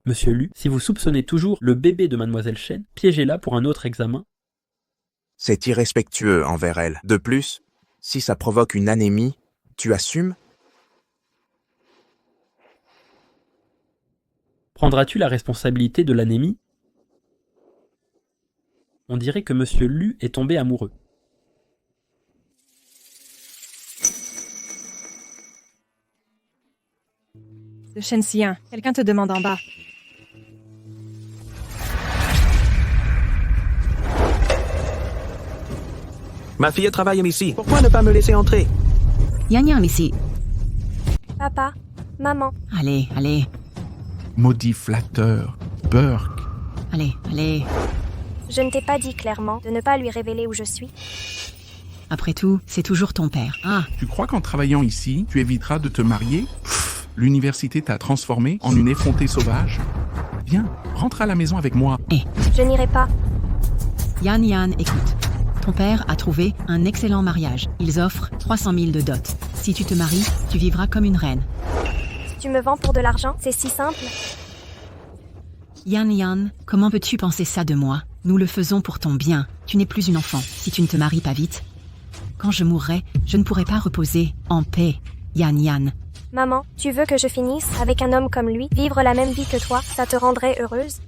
S3: Monsieur Lu, si vous soupçonnez toujours le bébé de Mademoiselle Chen, piégez-la pour un autre examen.
S2: C'est irrespectueux envers elle. De plus, si ça provoque une anémie, tu assumes?
S3: Prendras-tu la responsabilité de l'anémie? On dirait que Monsieur Lu est tombé amoureux.
S6: De Shen Xian, quelqu'un te demande en bas.
S14: Ma fille travaille ici. Pourquoi ne pas me laisser entrer?
S13: Yan Yan ici.
S1: Papa, maman.
S13: Allez, allez,
S4: Maudit flatteur. Burke.
S13: allez, allez.
S1: Je ne t'ai pas dit clairement de ne pas lui révéler où je suis.
S13: Après tout, c'est toujours ton père. Ah,
S4: Tu crois qu'en travaillant ici, tu éviteras de te marier? Pff, l'université t'a transformé en une effrontée sauvage. Viens, rentre à la maison avec moi.
S1: Je n'irai pas.
S13: Yan Yan, écoute. Ton père a trouvé un excellent mariage. Ils offrent 300 000 de dot. Si tu te maries, tu vivras comme une reine.
S1: Tu me vends pour de l'argent, c'est si simple.
S13: Yan Yan, comment peux-tu penser ça de moi? Nous le faisons pour ton bien. Tu n'es plus une enfant. Si tu ne te maries pas vite, quand je mourrai, je ne pourrai pas reposer en paix. Yan Yan.
S1: Maman, tu veux que je finisse avec un homme comme lui, vivre la même vie que toi, ça te rendrait heureuse?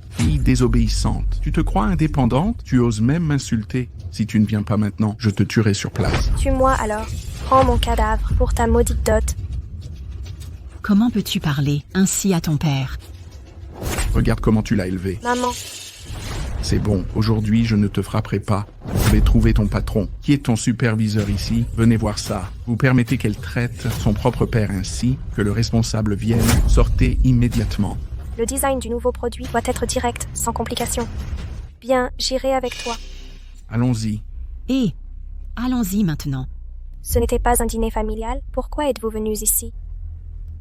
S4: Fille désobéissante. Tu te crois indépendante? Tu oses même m'insulter. Si tu ne viens pas maintenant, je te tuerai sur place.
S1: Tue-moi alors. Prends mon cadavre pour ta maudite dot.
S13: Comment peux-tu parler ainsi à ton père?
S4: Regarde comment tu l'as élevé.
S1: Maman,
S4: C'est bon, aujourd'hui je ne te frapperai pas. Je vais trouver ton patron. Qui est ton superviseur ici? Venez voir ça. Vous permettez qu'elle traite son propre père ainsi, que le responsable vienne. Sortez immédiatement.
S1: le design du nouveau produit doit être direct, sans complications. Bien, j'irai avec toi.
S4: Allons-y.
S13: Allons-y maintenant.
S1: Ce n'était pas un dîner familial, pourquoi êtes-vous venus ici?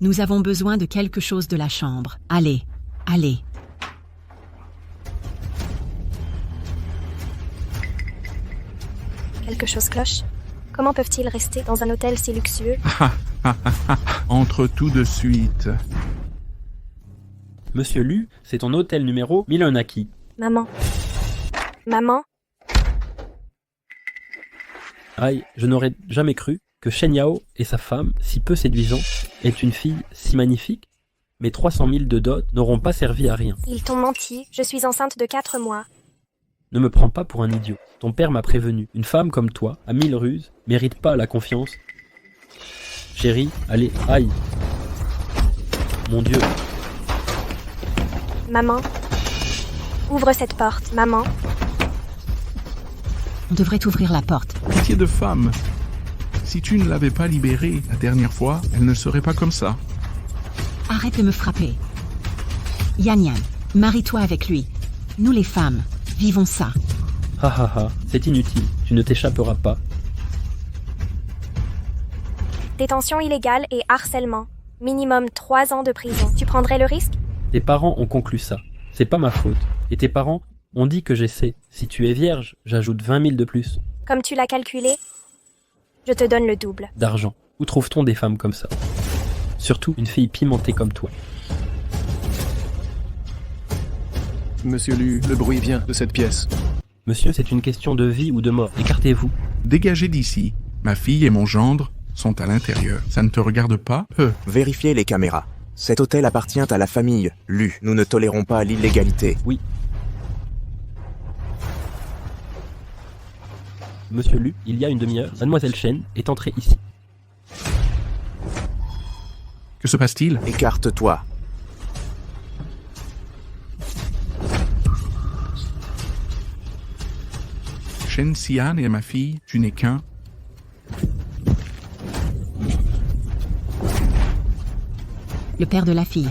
S13: Nous avons besoin de quelque chose de la chambre. Allez, allez.
S1: Quelque chose cloche? Comment peuvent-ils rester dans un hôtel si luxueux?
S4: Entre tout de suite.
S3: Monsieur Lu, c'est ton hôtel numéro Milonaki.
S1: Maman. Maman?
S3: Aïe, je n'aurais jamais cru que Shen Yao et sa femme, si peu séduisante, aient une fille si magnifique. Mes 300 000 de dot n'auront pas servi à rien.
S1: Ils t'ont menti, je suis enceinte de 4 mois.
S3: Ne me prends pas pour un idiot. Ton père m'a prévenu. Une femme comme toi, à 1000 ruses, mérite pas la confiance. Chérie, allez, aïe. Mon Dieu.
S1: Maman? Ouvre cette porte, maman.
S13: On devrait ouvrir la porte.
S4: Pitié de femme. Si tu ne l'avais pas libérée la dernière fois, elle ne serait pas comme ça.
S13: Arrête de me frapper. Yan Yan, marie-toi avec lui. Nous les femmes, vivons ça.
S3: Ha ha ha, c'est inutile. Tu ne t'échapperas pas.
S1: Détention illégale et harcèlement. Minimum 3 ans de prison. Tu prendrais le risque?
S3: Tes parents ont conclu ça. C'est pas ma faute. Et tes parents ont dit que j'essaie. Si tu es vierge, j'ajoute 20 000 de plus.
S1: Comme tu l'as calculé, je te donne le double.
S3: D'argent. Où trouve-t-on des femmes comme ça? Surtout une fille pimentée comme toi.
S10: Monsieur Lu, le bruit vient de cette pièce.
S3: Monsieur, c'est une question de vie ou de mort. Écartez-vous.
S4: Dégagez d'ici. Ma fille et mon gendre sont à l'intérieur. Ça ne te regarde pas?
S2: Vérifiez les caméras. Cet hôtel appartient à la famille Lu. Nous ne tolérons pas l'illégalité.
S3: Oui. Monsieur Lu, il y a une demi-heure, Mademoiselle Chen est entrée ici.
S4: Que se passe-t-il?
S2: Écarte-toi.
S4: Shen Xian et ma fille, tu n'es qu'un...
S13: le père de la fille.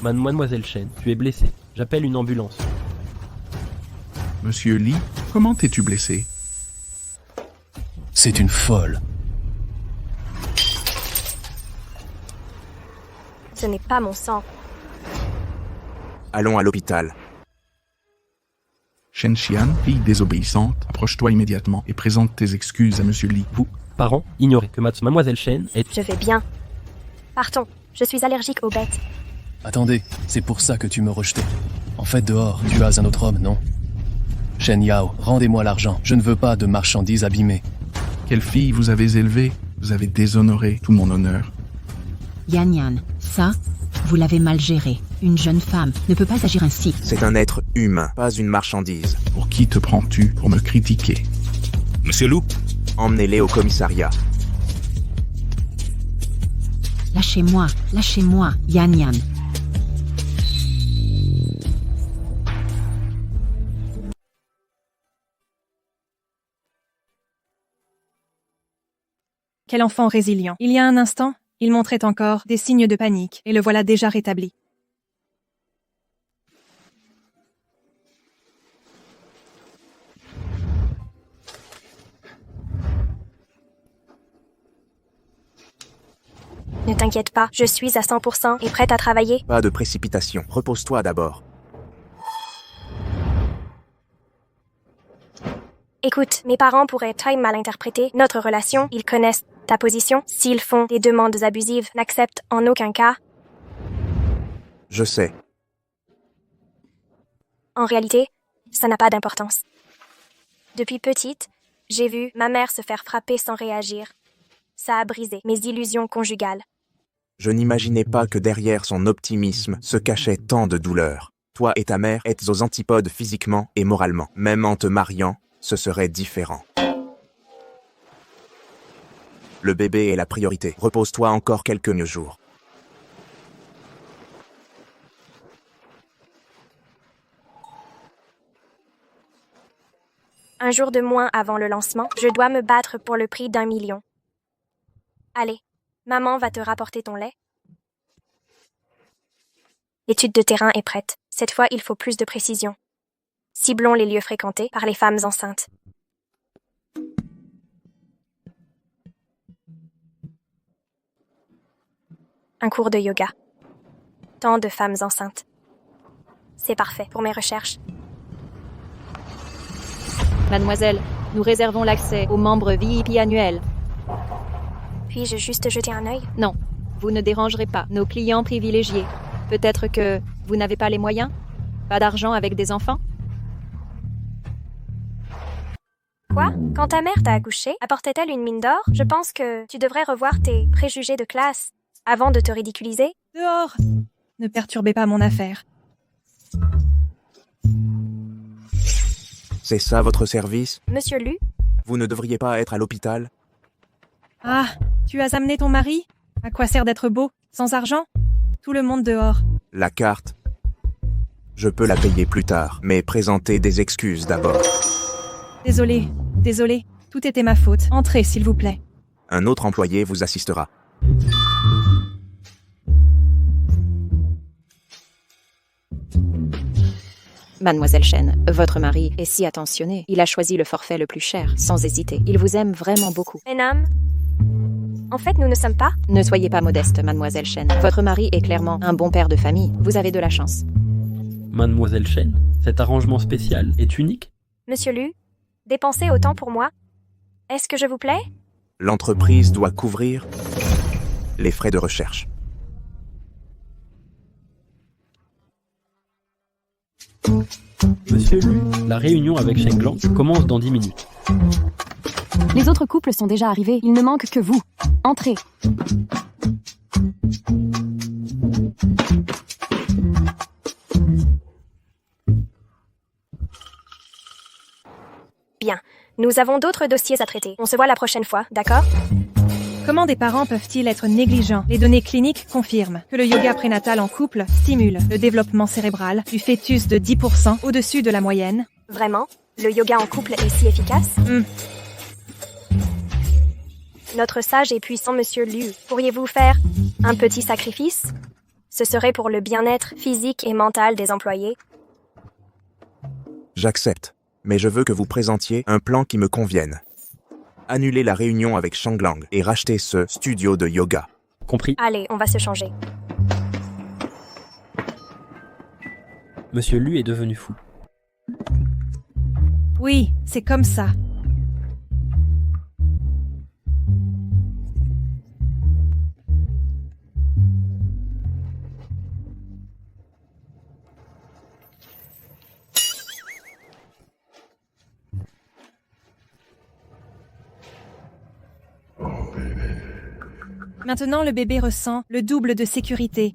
S11: Mademoiselle Chen, tu es blessée. J'appelle une ambulance.
S4: Monsieur Lee, comment t'es-tu blessé?
S10: C'est une folle.
S1: Ce n'est pas mon sang.
S2: Allons à l'hôpital.
S4: Shen Xian, fille désobéissante, approche-toi immédiatement et présente tes excuses à Monsieur Lee.
S11: Vous, parents, ignorez que Mademoiselle Chen est...
S1: Je vais bien. Partons. Je suis allergique aux bêtes.
S10: Attendez, c'est pour ça que tu me rejetais. En fait, dehors, tu as un autre homme, non? Shen Yao, rendez-moi l'argent. Je ne veux pas de marchandises abîmées.
S4: Quelle fille vous avez élevée? Vous avez déshonoré tout mon honneur.
S13: Yan Yan, ça, vous l'avez mal géré. Une jeune femme ne peut pas agir ainsi.
S2: C'est un être humain, pas une marchandise.
S4: Pour qui te prends-tu pour me critiquer?
S15: Monsieur Lou?
S2: Emmenez-les au commissariat.
S13: Lâchez-moi, Yan Yan.
S6: Quel enfant résilient. Il y a un instant, il montrait encore des signes de panique, et le voilà déjà rétabli.
S1: Ne t'inquiète pas, je suis à 100% et prête à travailler.
S2: Pas de précipitation. Repose-toi d'abord.
S1: Écoute, mes parents pourraient très mal interpréter notre relation. Ils connaissent ta position. S'ils font des demandes abusives, n'acceptent en aucun cas.
S2: Je sais.
S1: En réalité, ça n'a pas d'importance. Depuis petite, j'ai vu ma mère se faire frapper sans réagir. Ça a brisé mes illusions conjugales.
S2: Je n'imaginais pas que derrière son optimisme se cachait tant de douleur. Toi et ta mère êtes aux antipodes physiquement et moralement. Même en te mariant, ce serait différent. Le bébé est la priorité. Repose-toi encore quelques jours.
S1: Un jour de moins avant le lancement, je dois me battre pour le prix d'1 million. Allez, maman va te rapporter ton lait. L'étude de terrain est prête. Cette fois, il faut plus de précision. Ciblons les lieux fréquentés par les femmes enceintes. Un cours de yoga. Tant de femmes enceintes. C'est parfait pour mes recherches.
S7: Mademoiselle, nous réservons l'accès aux membres VIP annuels.
S1: Puis-je juste jeter un œil?
S7: Non, vous ne dérangerez pas nos clients privilégiés. Peut-être que vous n'avez pas les moyens? Pas d'argent avec des enfants?
S1: Quoi? Quand ta mère t'a accouché, apportait-elle une mine d'or? Je pense que tu devrais revoir tes préjugés de classe avant de te ridiculiser.
S6: Dehors! Ne perturbez pas mon affaire.
S2: C'est ça votre service?
S1: Monsieur Lu?
S2: Vous ne devriez pas être à l'hôpital?
S6: Ah, tu as amené ton mari? À quoi sert d'être beau, sans argent? Tout le monde dehors.
S2: La carte. Je peux la payer plus tard, mais présentez des excuses d'abord.
S6: Désolé, tout était ma faute. Entrez, s'il vous plaît.
S2: Un autre employé vous assistera.
S7: Mademoiselle Chen, votre mari est si attentionné. Il a choisi le forfait le plus cher, sans hésiter. Il vous aime vraiment beaucoup.
S1: Mesdames, en fait, nous ne sommes pas...
S7: Ne soyez pas modeste, Mademoiselle Chen. Votre mari est clairement un bon père de famille. Vous avez de la chance.
S3: Mademoiselle Chen, cet arrangement spécial est unique?
S1: Monsieur Lu, dépensez autant pour moi. Est-ce que je vous plais?
S2: L'entreprise doit couvrir les frais de recherche.
S3: Monsieur Lu, la réunion avec Shen Glang commence dans 10 minutes.
S8: Les autres couples sont déjà arrivés. Il ne manque que vous. Entrez.
S1: Bien. Nous avons d'autres dossiers à traiter. On se voit la prochaine fois, d'accord?
S6: Comment des parents peuvent-ils être négligents? Les données cliniques confirment que le yoga prénatal en couple stimule le développement cérébral du fœtus de 10% au-dessus de la moyenne.
S1: Vraiment? Le yoga en couple est si efficace? Notre sage et puissant monsieur Lu, pourriez-vous faire un petit sacrifice? Ce serait pour le bien-être physique et mental des employés.
S2: J'accepte, mais je veux que vous présentiez un plan qui me convienne. Annulez la réunion avec Shanglang et rachetez ce studio de yoga.
S3: Compris.
S1: Allez, on va se changer.
S3: Monsieur Lu est devenu fou.
S6: Oui, c'est comme ça. Maintenant, le bébé ressent le double de sécurité.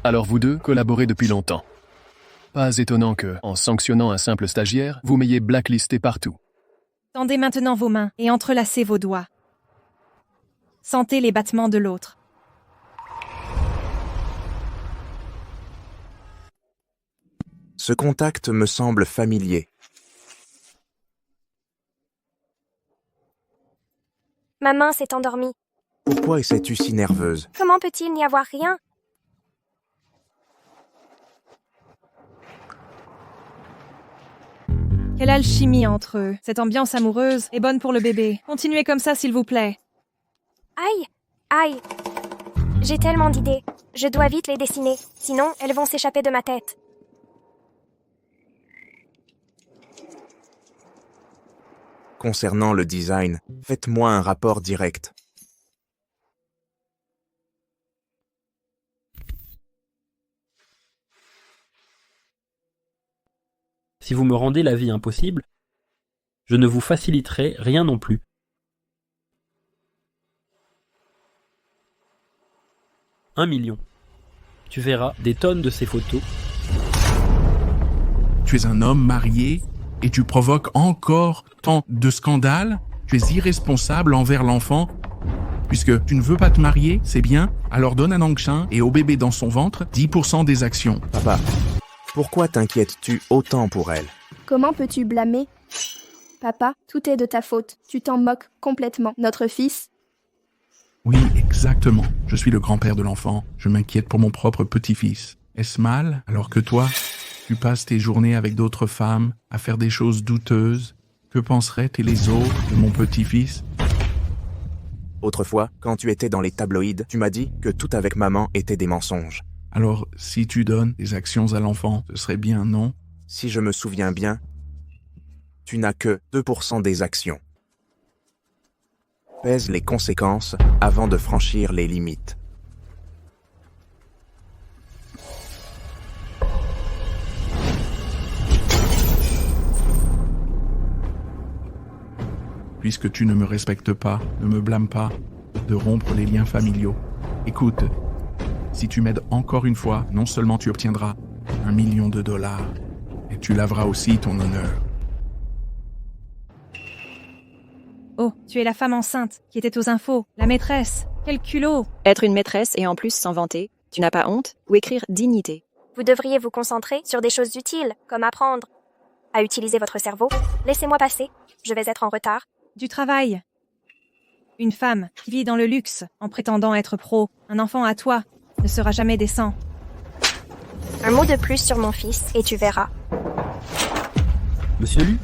S10: Alors vous deux collaborez depuis longtemps. Pas étonnant que, en sanctionnant un simple stagiaire, vous m'ayez blacklisté partout.
S6: Tendez maintenant vos mains et entrelacez vos doigts. Sentez les battements de l'autre.
S2: Ce contact me semble familier.
S1: Ma main s'est endormie.
S2: Pourquoi es-tu si nerveuse?
S1: Comment peut-il n'y avoir rien?
S6: Quelle alchimie entre eux. Cette ambiance amoureuse est bonne pour le bébé. Continuez comme ça, s'il vous plaît.
S1: Aïe! Aïe! J'ai tellement d'idées. Je dois vite les dessiner, sinon elles vont s'échapper de ma tête.
S2: Concernant le design, faites-moi un rapport direct.
S3: Si vous me rendez la vie impossible, je ne vous faciliterai rien non plus. « 1 million. Tu verras des tonnes de ces photos.
S4: Tu es un homme marié et tu provoques encore tant de scandales? Tu es irresponsable envers l'enfant? Puisque tu ne veux pas te marier, c'est bien, alors donne à Nangshan et au bébé dans son ventre 10% des actions.
S2: Papa, pourquoi t'inquiètes-tu autant pour elle?
S5: Comment peux-tu blâmer? Papa, tout est de ta faute. Tu t'en moques complètement. Notre fils...
S4: Oui, exactement. Je suis le grand-père de l'enfant. Je m'inquiète pour mon propre petit-fils. Est-ce mal, alors que toi, tu passes tes journées avec d'autres femmes, à faire des choses douteuses? Que penseraient les autres de mon petit-fils?
S2: Autrefois, quand tu étais dans les tabloïds, tu m'as dit que tout avec maman était des mensonges.
S4: Alors, si tu donnes des actions à l'enfant, ce serait bien, non?
S2: Si je me souviens bien, tu n'as que 2% des actions. Pèse les conséquences avant de franchir les limites.
S4: Puisque tu ne me respectes pas, ne me blâme pas de rompre les liens familiaux. Écoute, si tu m'aides encore une fois, non seulement tu obtiendras $1 million, mais tu laveras aussi ton honneur.
S6: Oh, tu es la femme enceinte qui était aux infos, la maîtresse. Quel culot!
S7: Être une maîtresse et en plus s'en vanter, tu n'as pas honte? Ou écrire dignité?
S1: Vous devriez vous concentrer sur des choses utiles, comme apprendre à utiliser votre cerveau. Laissez-moi passer, je vais être en retard.
S6: Du travail. Une femme qui vit dans le luxe en prétendant être pro, un enfant à toi, ne sera jamais décent.
S1: Un mot de plus sur mon fils et tu verras.
S3: Monsieur Lu,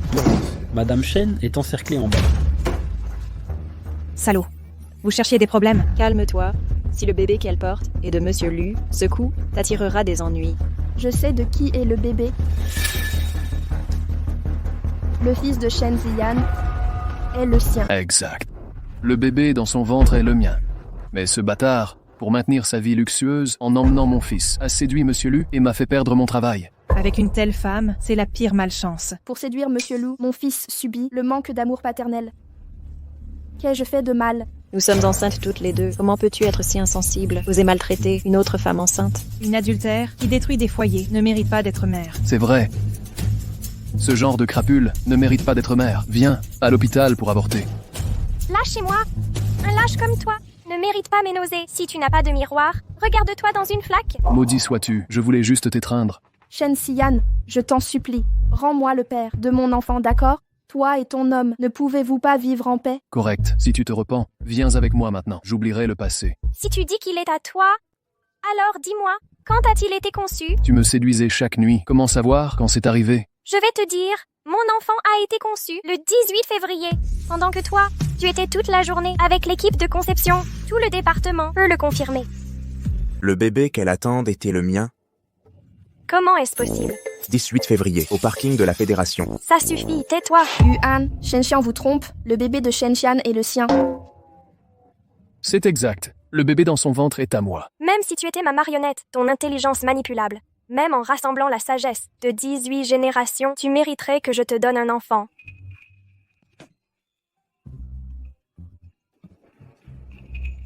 S3: Madame Chen est encerclée en bas.
S6: Salaud. Vous cherchiez des problèmes?
S7: Calme-toi. Si le bébé qu'elle porte est de Monsieur Lu, ce coup t'attirera des ennuis.
S5: Je sais de qui est le bébé. Le fils de Shen Ziyan est le sien.
S10: Exact. Le bébé dans son ventre est le mien. Mais ce bâtard, pour maintenir sa vie luxueuse en emmenant mon fils, a séduit Monsieur Lu et m'a fait perdre mon travail.
S6: Avec une telle femme, c'est la pire malchance.
S5: Pour séduire Monsieur Lu, mon fils subit le manque d'amour paternel. Qu'ai-je fait de mal?
S7: Nous sommes enceintes toutes les deux. Comment peux-tu être si insensible, oser maltraiter une autre femme enceinte?
S6: Une adultère qui détruit des foyers ne mérite pas d'être mère.
S10: C'est vrai. Ce genre de crapule ne mérite pas d'être mère. Viens à l'hôpital pour avorter.
S1: Lâchez-moi! Un lâche comme toi ne mérite pas mes nausées. Si tu n'as pas de miroir, Regarde-toi dans une flaque.
S10: Maudit sois-tu, je voulais juste t'étreindre.
S5: Shen Xian, je t'en supplie, rends-moi le père de mon enfant, d'accord? Toi et ton homme, ne pouvez-vous pas vivre en paix?
S10: Correct, si tu te repens, viens avec moi maintenant, j'oublierai le passé.
S1: Si tu dis qu'il est à toi, alors dis-moi, quand a-t-il été conçu?
S10: Tu me séduisais chaque nuit, comment savoir quand c'est arrivé?
S1: Je vais te dire, mon enfant a été conçu le 18 février, pendant que toi, tu étais toute la journée avec l'équipe de conception. Tout le département peut le confirmer.
S2: Le bébé qu'elle attend était le mien.
S1: Comment est-ce possible?
S2: 18 février, au parking de la Fédération.
S1: Ça suffit, tais-toi.
S5: Yuan, Shen Xian vous trompe, le bébé de Shen Xian est le sien.
S10: C'est exact, le bébé dans son ventre est à moi.
S1: Même si tu étais ma marionnette, ton intelligence manipulable, même en rassemblant la sagesse de 18 générations, tu mériterais que je te donne un enfant.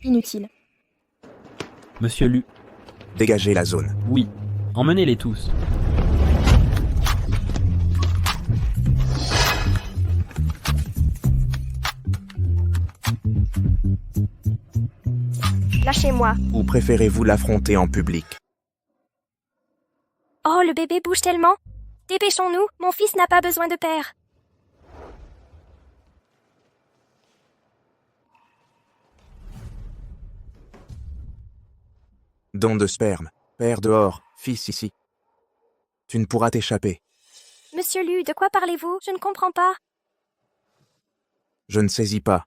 S5: Inutile.
S3: Monsieur Lu.
S2: Dégagez la zone.
S3: Oui. Emmenez-les tous.
S1: Lâchez-moi.
S2: Ou préférez-vous l'affronter en public?
S1: Oh, le bébé bouge tellement. Dépêchons-nous, mon fils n'a pas besoin de père.
S2: Don de sperme. Père dehors, fils ici. Tu ne pourras t'échapper.
S1: Monsieur Lu, de quoi parlez-vous? Je ne comprends pas.
S2: Je ne saisis pas.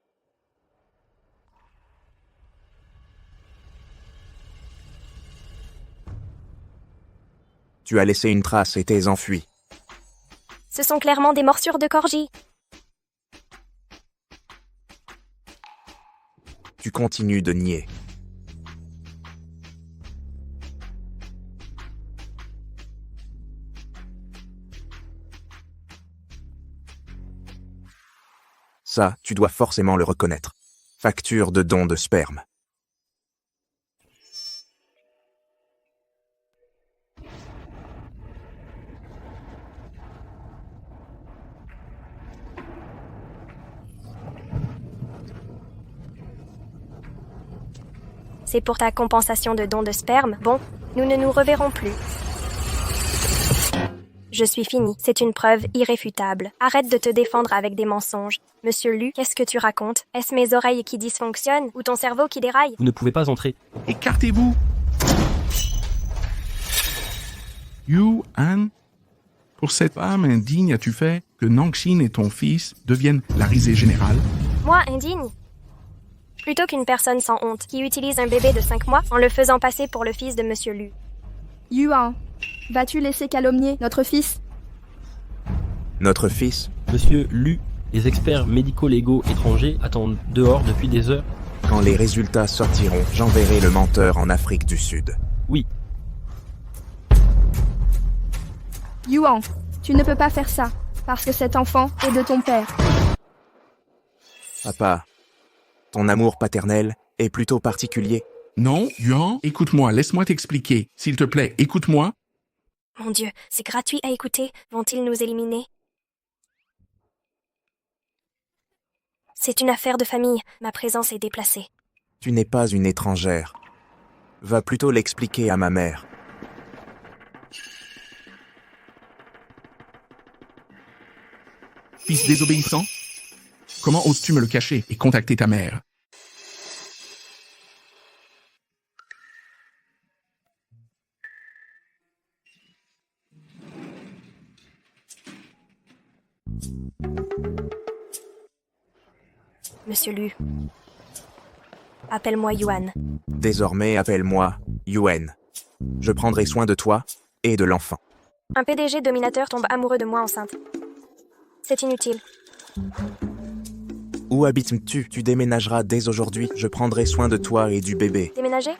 S2: Tu as laissé une trace et t'es enfui.
S1: Ce sont clairement des morsures de corgi.
S2: Tu continues de nier. Ça, tu dois forcément le reconnaître. Facture de don de sperme.
S1: C'est pour ta compensation de don de sperme. Bon, nous ne nous reverrons plus. Je suis fini. C'est une preuve irréfutable. Arrête de te défendre avec des mensonges. Monsieur Lu, qu'est-ce que tu racontes? Est-ce mes oreilles qui dysfonctionnent ou ton cerveau qui déraille?
S11: Vous ne pouvez pas entrer.
S4: Écartez-vous! Yuan, pour cette femme indigne, as-tu fait que Nangxin et ton fils deviennent la risée générale?
S1: Moi, indigne? Plutôt qu'une personne sans honte qui utilise un bébé de 5 mois en le faisant passer pour le fils de Monsieur Lu.
S5: Yuan, vas-tu laisser calomnier notre fils?
S2: Notre fils?
S3: Monsieur Lu, les experts médico-légaux étrangers attendent dehors depuis des heures.
S2: Quand les résultats sortiront, j'enverrai le menteur en Afrique du Sud.
S3: Oui.
S5: Yuan, tu ne peux pas faire ça, parce que cet enfant est de ton père.
S2: Papa, ton amour paternel est plutôt particulier.
S4: Non, Yuan, écoute-moi, laisse-moi t'expliquer. S'il te plaît, écoute-moi.
S1: Mon Dieu, c'est gratuit à écouter. Vont-ils nous éliminer? C'est une affaire de famille. Ma présence est déplacée.
S2: Tu n'es pas une étrangère. Va plutôt l'expliquer à ma mère.
S4: Fils désobéissant? Comment oses-tu me le cacher et contacter ta mère?
S1: Monsieur Lu, appelle-moi Yuan.
S2: Désormais, appelle-moi Yuan. Je prendrai soin de toi et de l'enfant.
S1: Un PDG dominateur tombe amoureux de moi enceinte. C'est inutile.
S2: Où habites-tu? Tu déménageras dès aujourd'hui. Je prendrai soin de toi et du bébé.
S1: Déménager?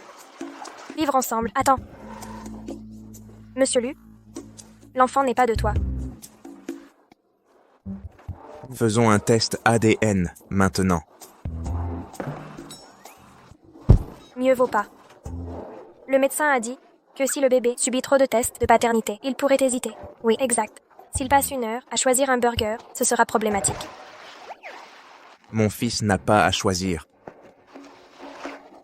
S1: Vivre ensemble. Attends. Monsieur Lu, l'enfant n'est pas de toi.
S2: Faisons un test ADN maintenant.
S1: Mieux vaut pas. Le médecin a dit que si le bébé subit trop de tests de paternité, il pourrait hésiter. Oui, exact. S'il passe 1 heure à choisir un burger, ce sera problématique.
S2: Mon fils n'a pas à choisir.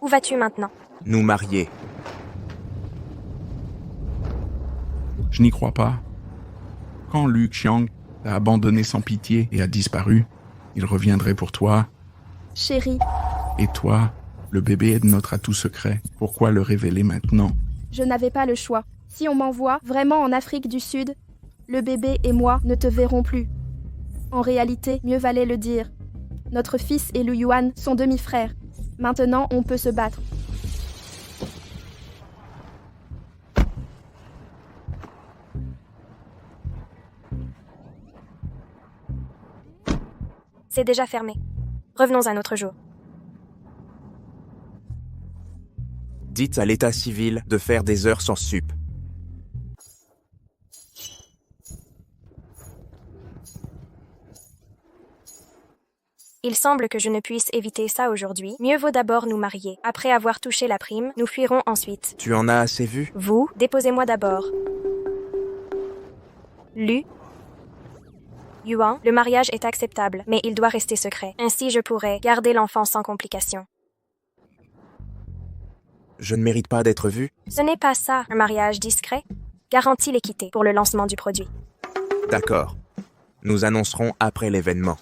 S1: Où vas-tu maintenant?
S2: Nous marier.
S4: Je n'y crois pas. Quand Lu Xiang t'a abandonné sans pitié et a disparu, il reviendrait pour toi.
S5: Chérie,
S4: Et toi, le bébé est notre atout secret. Pourquoi le révéler maintenant?
S5: je n'avais pas le choix. Si on m'envoie vraiment en Afrique du Sud, le bébé et moi ne te verrons plus. En réalité, mieux valait le dire. Notre fils et Lu Yuan sont demi-frères. Maintenant, on peut se battre.
S1: C'est déjà fermé. Revenons un autre jour.
S2: Dites à l'état civil de faire des heures sans sup.
S1: Il semble que je ne puisse éviter ça aujourd'hui. Mieux vaut d'abord nous marier. Après avoir touché la prime, nous fuirons ensuite.
S2: Tu en as assez vu?
S1: Vous, déposez-moi d'abord. Lu Yuan, le mariage est acceptable, mais il doit rester secret. Ainsi, je pourrai garder l'enfant sans complications.
S2: Je ne mérite pas d'être vu?
S1: Ce n'est pas ça, un mariage discret. Garantit l'équité pour le lancement du produit.
S2: D'accord. Nous annoncerons après l'événement.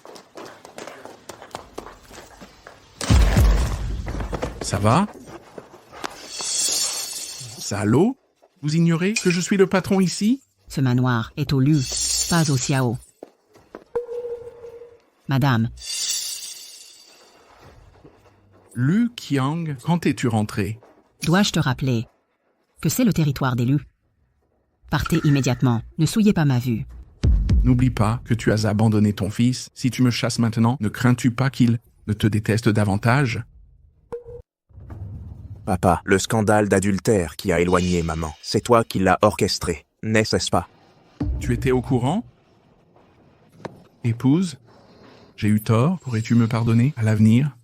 S4: Ça va? Salaud? Vous ignorez que je suis le patron ici?
S13: Ce manoir est au Lu, pas au Xiao. Madame,
S4: Lu Qiang, quand es-tu rentré?
S13: dois-je te rappeler que c'est le territoire des Lu? Partez immédiatement, ne souillez pas ma vue.
S4: N'oublie pas que tu as abandonné ton fils. Si tu me chasses maintenant, ne crains-tu pas qu'il ne te déteste davantage?
S2: Papa, le scandale d'adultère qui a éloigné maman, c'est toi qui l'as orchestré, n'est-ce pas?
S4: Tu étais au courant? Épouse, j'ai eu tort, pourrais-tu me pardonner à l'avenir?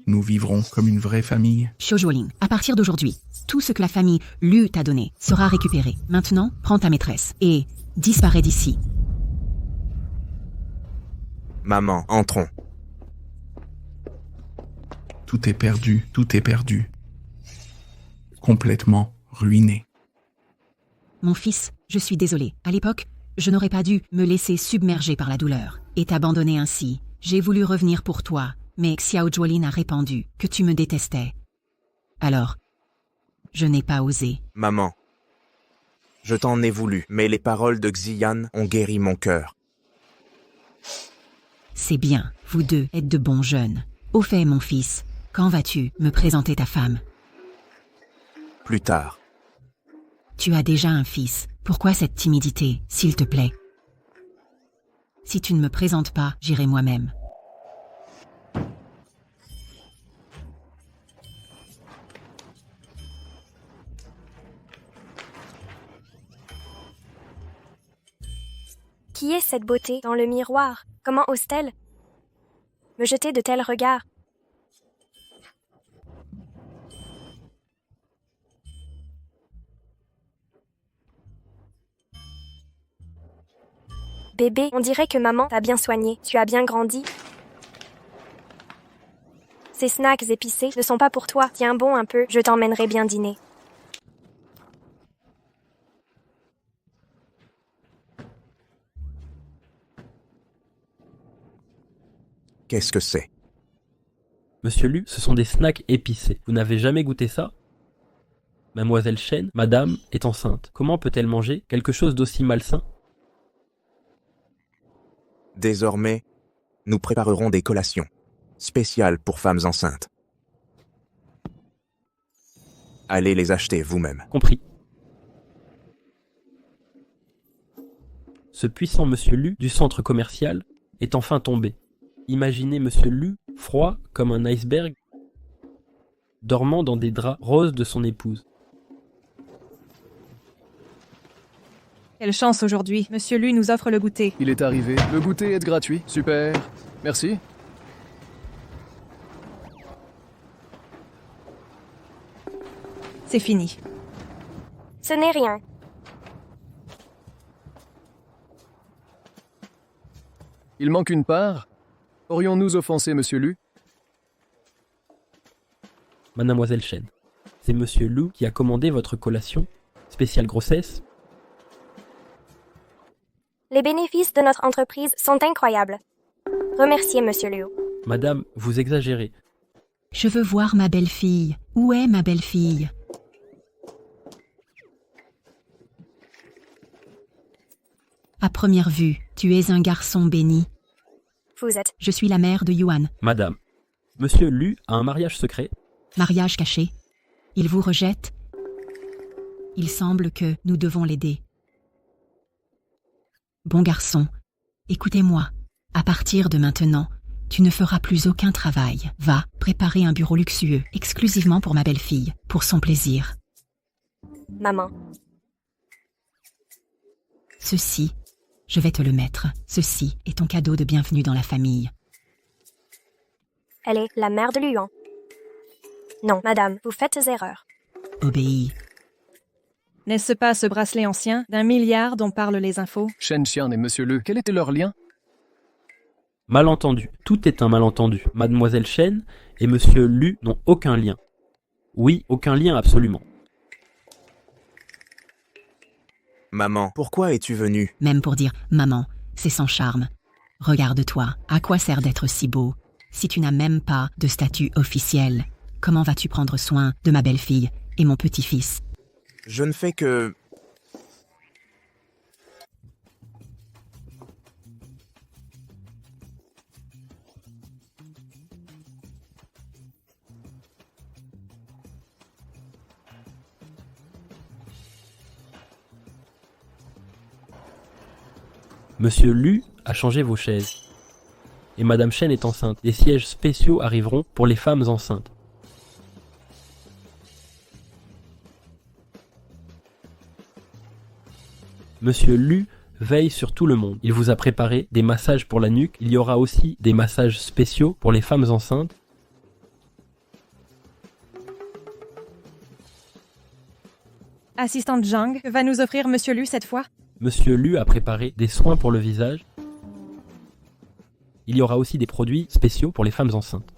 S4: Nous vivrons comme une vraie famille.
S13: Xiao Zhuoling, à partir d'aujourd'hui, tout ce que la famille Lu t'a donné sera récupéré. Maintenant, prends ta maîtresse et disparais d'ici.
S2: Maman, entrons.
S4: Tout est perdu, tout est perdu. Complètement ruiné.
S13: Mon fils, je suis désolée. À l'époque, je n'aurais pas dû me laisser submerger par la douleur et t'abandonner ainsi. J'ai voulu revenir pour toi, mais Xiao Zhuolin a répandu que tu me détestais. Alors, je n'ai pas osé.
S2: Maman, je t'en ai voulu, mais les paroles de Xian ont guéri mon cœur.
S13: C'est bien, vous deux êtes de bons jeunes. Au fait, mon fils, quand vas-tu me présenter ta femme?
S2: Plus tard.
S13: Tu as déjà un fils. Pourquoi cette timidité, s'il te plaît? Si tu ne me présentes pas, j'irai moi-même.
S1: Qui est cette beauté dans le miroir? Comment ose-t-elle me jeter de tels regards? Bébé, on dirait que maman t'a bien soigné. Tu as bien grandi. Ces snacks épicés ne sont pas pour toi. Tiens bon un peu, je t'emmènerai bien dîner.
S2: Qu'est-ce que c'est?
S3: Monsieur Lu, ce sont des snacks épicés. Vous n'avez jamais goûté ça? Mademoiselle Chen, madame, est enceinte. Comment peut-elle manger quelque chose d'aussi malsain?
S2: Désormais, nous préparerons des collations spéciales pour femmes enceintes. Allez les acheter vous-même.
S3: Compris. Ce puissant Monsieur Lu du centre commercial est enfin tombé. Imaginez Monsieur Lu, froid comme un iceberg, dormant dans des draps roses de son épouse.
S6: Quelle chance aujourd'hui. Monsieur Lu nous offre le goûter.
S10: Il est arrivé. Le goûter est gratuit. Super. Merci.
S6: C'est fini.
S1: Ce n'est rien.
S10: Il manque une part. Aurions-nous offensé Monsieur Lu?
S3: Mademoiselle Chen, c'est Monsieur Lu qui a commandé votre collation spéciale grossesse.
S1: Les bénéfices de notre entreprise sont incroyables. Remerciez Monsieur Liu.
S3: Madame, vous exagérez.
S13: Je veux voir ma belle-fille. Où est ma belle-fille? À première vue, tu es un garçon béni.
S1: Vous êtes.
S13: Je suis la mère de Yuan.
S3: Madame, Monsieur Lu a un mariage secret.
S13: Mariage caché. Il vous rejette. Il semble que nous devons l'aider. Bon garçon, écoutez-moi. À partir de maintenant, tu ne feras plus aucun travail. Va préparer un bureau luxueux, exclusivement pour ma belle-fille, pour son plaisir.
S1: Maman.
S13: Ceci, je vais te le mettre. Ceci est ton cadeau de bienvenue dans la famille.
S1: Elle est la mère de Luan. Non, madame, vous faites erreur.
S13: Obéis.
S6: N'est-ce pas ce bracelet ancien d'1 milliard dont parlent les infos?
S10: Shen Xian et Monsieur Liu, quel était leur lien?
S3: Malentendu. Tout est un malentendu. Mademoiselle Chen et Monsieur Lu n'ont aucun lien. Oui, aucun lien absolument.
S2: Maman, pourquoi es-tu venue?
S13: Même pour dire « Maman, c'est sans charme ». Regarde-toi, à quoi sert d'être si beau? Si tu n'as même pas de statut officiel, comment vas-tu prendre soin de ma belle-fille et mon petit-fils?
S2: Je ne fais que...
S3: Monsieur Lu a changé vos chaises. Et Madame Chen est enceinte. Des sièges spéciaux arriveront pour les femmes enceintes. Monsieur Lu veille sur tout le monde. Il vous a préparé des massages pour la nuque. Il y aura aussi des massages spéciaux pour les femmes enceintes.
S6: Assistante Zhang, que va nous offrir Monsieur Liu cette fois?
S3: Monsieur Lu a préparé des soins pour le visage. Il y aura aussi des produits spéciaux pour les femmes enceintes.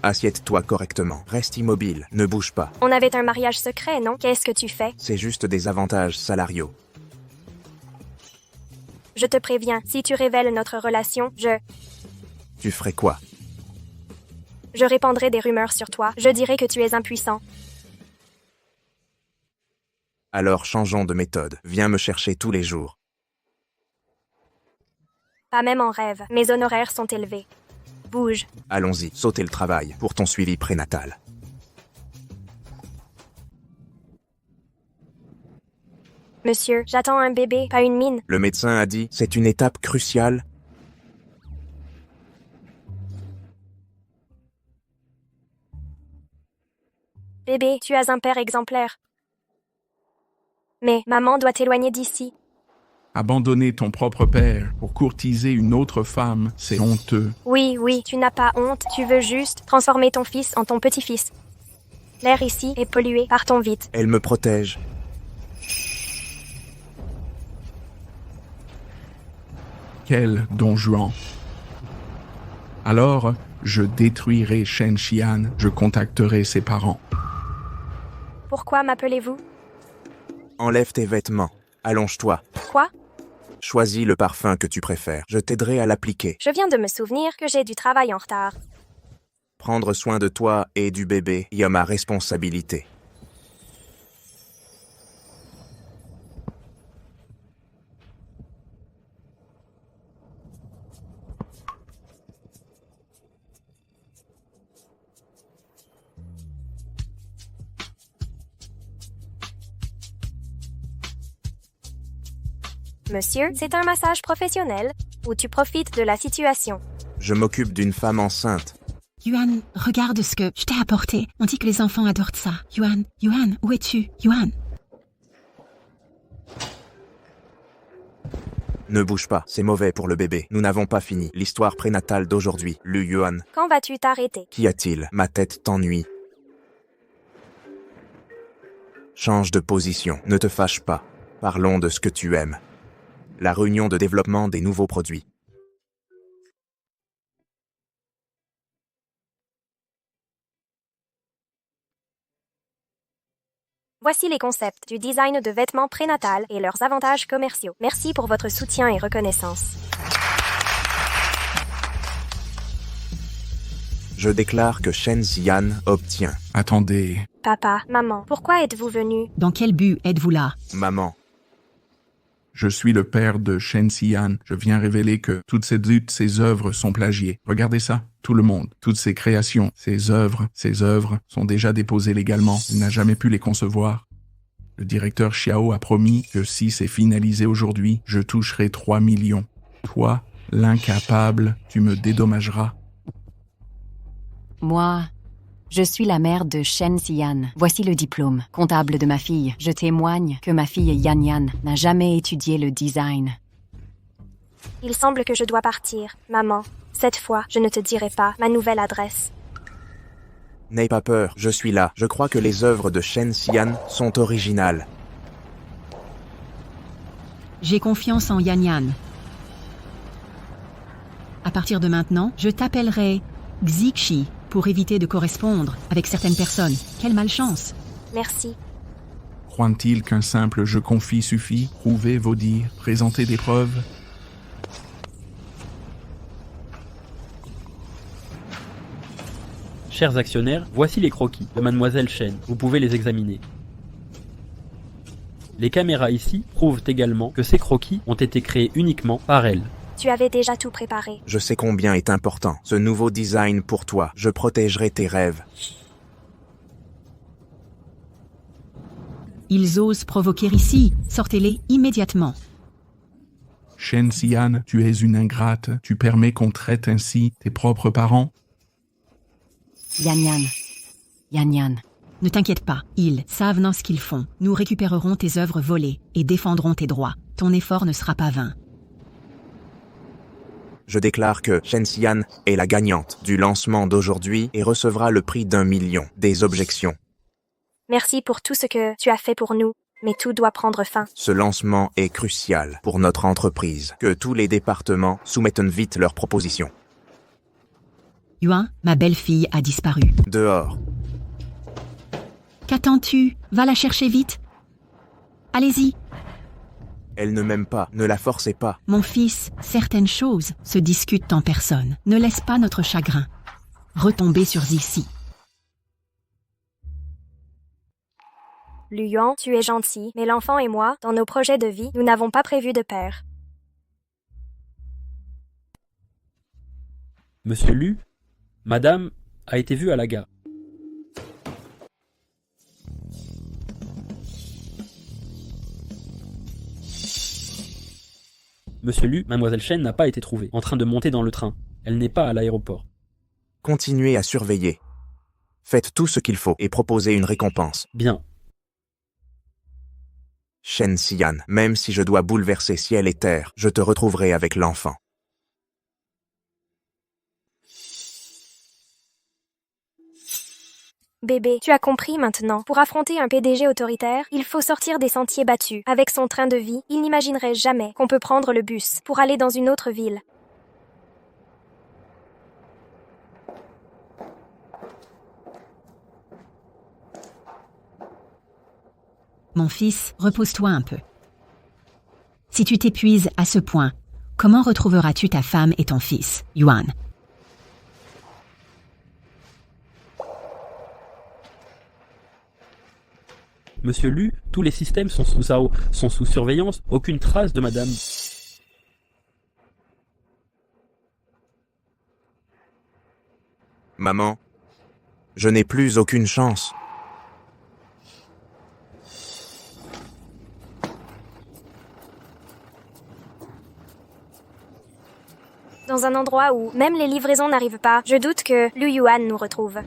S2: Assieds-toi correctement. Reste immobile. Ne bouge pas.
S1: On avait un mariage secret, non? Qu'est-ce que tu fais?
S2: C'est juste des avantages salariaux.
S1: Je te préviens, si tu révèles notre relation,
S2: Tu ferais quoi?
S1: je répandrai des rumeurs sur toi. Je dirai que tu es impuissant.
S2: Alors changeons de méthode. Viens me chercher tous les jours.
S1: Pas même en rêve. Mes honoraires sont élevés. Bouge.
S2: Allons-y, sautez le travail pour ton suivi prénatal.
S1: Monsieur, j'attends un bébé, pas une mine.
S2: Le médecin a dit, c'est une étape cruciale.
S1: Bébé, tu as un père exemplaire. Mais maman doit t'éloigner d'ici.
S4: Abandonner ton propre père pour courtiser une autre femme, c'est honteux.
S1: Oui, tu n'as pas honte. Tu veux juste transformer ton fils en ton petit-fils. L'air ici est pollué. Partons vite.
S2: Elle me protège.
S4: Quel Don Juan. Alors, je détruirai Shen Xian, je contacterai ses parents.
S1: Pourquoi m'appelez-vous?
S2: Enlève tes vêtements. Allonge-toi.
S1: Quoi?
S2: Choisis le parfum que tu préfères. Je t'aiderai à l'appliquer.
S1: Je viens de me souvenir que j'ai du travail en retard.
S2: Prendre soin de toi et du bébé y a ma responsabilité.
S1: Monsieur, c'est un massage professionnel où tu profites de la situation.
S2: Je m'occupe d'une femme enceinte.
S13: Yuan, regarde ce que je t'ai apporté. On dit que les enfants adorent ça. Yuan, où es-tu? Yuan.
S2: Ne bouge pas, c'est mauvais pour le bébé. Nous n'avons pas fini. L'histoire prénatale d'aujourd'hui. Lu Yuan.
S1: Quand vas-tu t'arrêter?
S2: Qu'y a-t-il? Ma tête t'ennuie. Change de position. Ne te fâche pas. Parlons de ce que tu aimes. la réunion de développement des nouveaux produits.
S1: Voici les concepts du design de vêtements prénatal et leurs avantages commerciaux. Merci pour votre soutien et reconnaissance.
S2: Je déclare que Shen Xian obtient.
S4: Attendez.
S1: Papa, maman, pourquoi êtes-vous venus?
S13: Dans quel but êtes-vous là?
S2: Maman.
S4: Je suis le père de Shen Xian. Je viens révéler que toutes ces œuvres sont plagiées. Regardez ça, tout le monde. Toutes ces créations, ces œuvres sont déjà déposées légalement. Il n'a jamais pu les concevoir. Le directeur Xiao a promis que si c'est finalisé aujourd'hui, je toucherai 3 millions. Toi, l'incapable, tu me dédommageras.
S8: Moi, je suis la mère de Shen Xian. Voici le diplôme. Comptable de ma fille. Je témoigne que ma fille Yan Yan n'a jamais étudié le design.
S1: Il semble que je dois partir. Maman, cette fois, je ne te dirai pas ma nouvelle adresse.
S2: N'aie pas peur, je suis là. Je crois que les œuvres de Shen Xian sont originales.
S13: J'ai confiance en Yan Yan. À partir de maintenant, je t'appellerai Xixi pour éviter de correspondre avec certaines personnes. Quelle malchance!
S1: Merci.
S4: Croient-ils qu'un simple « je confie » suffit? Prouvez vos dires, présentez des preuves.
S3: Chers actionnaires, voici les croquis de Mademoiselle Shen. Vous pouvez les examiner. Les caméras ici prouvent également que ces croquis ont été créés uniquement par elle.
S1: Tu avais déjà tout préparé.
S2: Je sais combien est important ce nouveau design pour toi. Je protégerai tes rêves.
S13: Ils osent provoquer ici. Sortez-les immédiatement.
S4: Shen Xian, tu es une ingrate. Tu permets qu'on traite ainsi tes propres parents?
S8: Yan Yan. Yan Yan.
S13: Ne t'inquiète pas, ils savent ce qu'ils font. Nous récupérerons tes œuvres volées et défendrons tes droits. Ton effort ne sera pas vain.
S2: Je déclare que Shen Xian est la gagnante du lancement d'aujourd'hui et recevra le prix d'1 million. Des objections.
S1: Merci pour tout ce que tu as fait pour nous, mais tout doit prendre fin.
S2: Ce lancement est crucial pour notre entreprise. Que tous les départements soumettent vite leurs propositions.
S13: Yuan, ma belle-fille a disparu.
S2: Dehors.
S13: Qu'attends-tu? Va la chercher vite. Allez-y.
S2: Elle ne m'aime pas, ne la forcez pas.
S13: Mon fils, certaines choses se discutent en personne. Ne laisse pas notre chagrin retomber sur Xixi.
S1: Luan, tu es gentil, mais l'enfant et moi, dans nos projets de vie, nous n'avons pas prévu de père.
S3: Monsieur Lu, Madame a été vue à la gare. Monsieur Lu, Mademoiselle Shen n'a pas été trouvée, en train de monter dans le train. Elle n'est pas à l'aéroport.
S2: Continuez à surveiller. Faites tout ce qu'il faut et proposez une récompense.
S3: Bien.
S2: Shen Xian, même si je dois bouleverser ciel et terre, je te retrouverai avec l'enfant.
S1: Bébé, tu as compris maintenant. Pour affronter un PDG autoritaire, il faut sortir des sentiers battus. Avec son train de vie, il n'imaginerait jamais qu'on peut prendre le bus pour aller dans une autre ville.
S13: Mon fils, repose-toi un peu. Si tu t'épuises à ce point, comment retrouveras-tu ta femme et ton fils, Yuan?
S3: Monsieur Lu, tous les systèmes sont sous surveillance, aucune trace de Madame.
S2: Maman, je n'ai plus aucune chance.
S1: Dans un endroit où même les livraisons n'arrivent pas, je doute que Lu Yuan nous retrouve.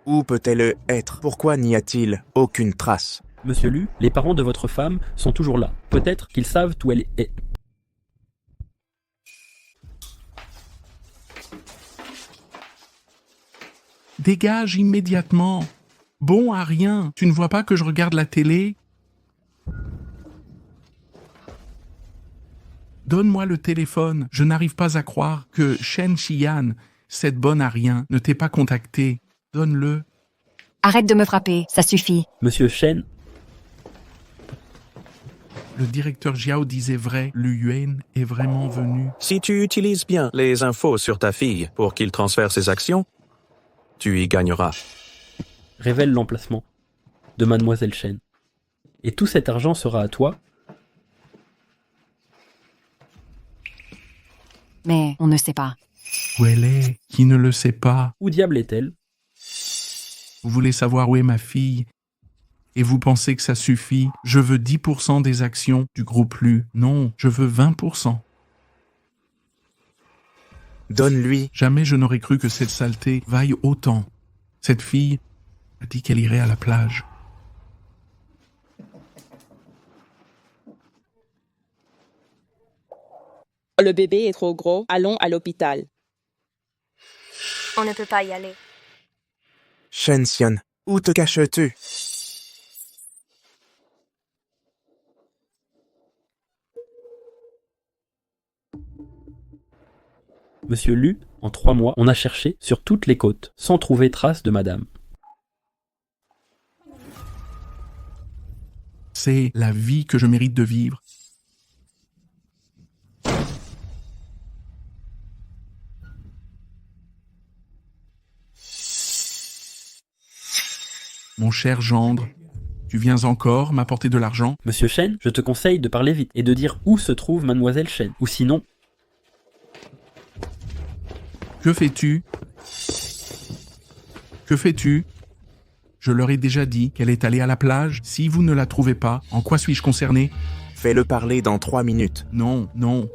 S2: Où peut-elle être? Pourquoi n'y a-t-il aucune trace?
S3: Monsieur Lu, les parents de votre femme sont toujours là. Peut-être qu'ils savent où elle est.
S4: Dégage immédiatement. Bon à rien. Tu ne vois pas que je regarde la télé? Donne-moi le téléphone. Je n'arrive pas à croire que Shen Xian, cette bonne à rien, ne t'ait pas contacté. Donne-le.
S8: Arrête de me frapper, ça suffit.
S3: Monsieur Shen,
S4: Le directeur Jiao disait vrai, Lu Yuan est vraiment venu.
S14: Si tu utilises bien les infos sur ta fille pour qu'il transfère ses actions, tu y gagneras.
S3: révèle l'emplacement de Mademoiselle Shen. Et tout cet argent sera à toi.
S8: Mais on ne sait pas.
S4: Où elle est? Qui ne le sait pas?
S3: Où diable est-elle?
S4: Vous voulez savoir où est ma fille? Et vous pensez que ça suffit? Je veux 10% des actions du groupe Lu. Non, je veux 20%.
S2: Donne-lui.
S4: Jamais je n'aurais cru que cette saleté vaille autant. Cette fille a dit qu'elle irait à la plage.
S15: Le bébé est trop gros, allons à l'hôpital.
S1: On ne peut pas y aller.
S2: Shen Xian, où te caches-tu?
S3: Monsieur Lu, en 3 mois, on a cherché sur toutes les côtes, sans trouver trace de madame.
S4: C'est la vie que je mérite de vivre. Mon cher gendre, tu viens encore m'apporter de l'argent?
S3: Monsieur Shen, je te conseille de parler vite et de dire où se trouve Mademoiselle Shen, ou sinon...
S4: Que fais-tu? Que fais-tu? Je leur ai déjà dit qu'elle est allée à la plage. Si vous ne la trouvez pas, en quoi suis-je concerné?
S2: Fais-le parler dans 3 minutes.
S4: Non, non.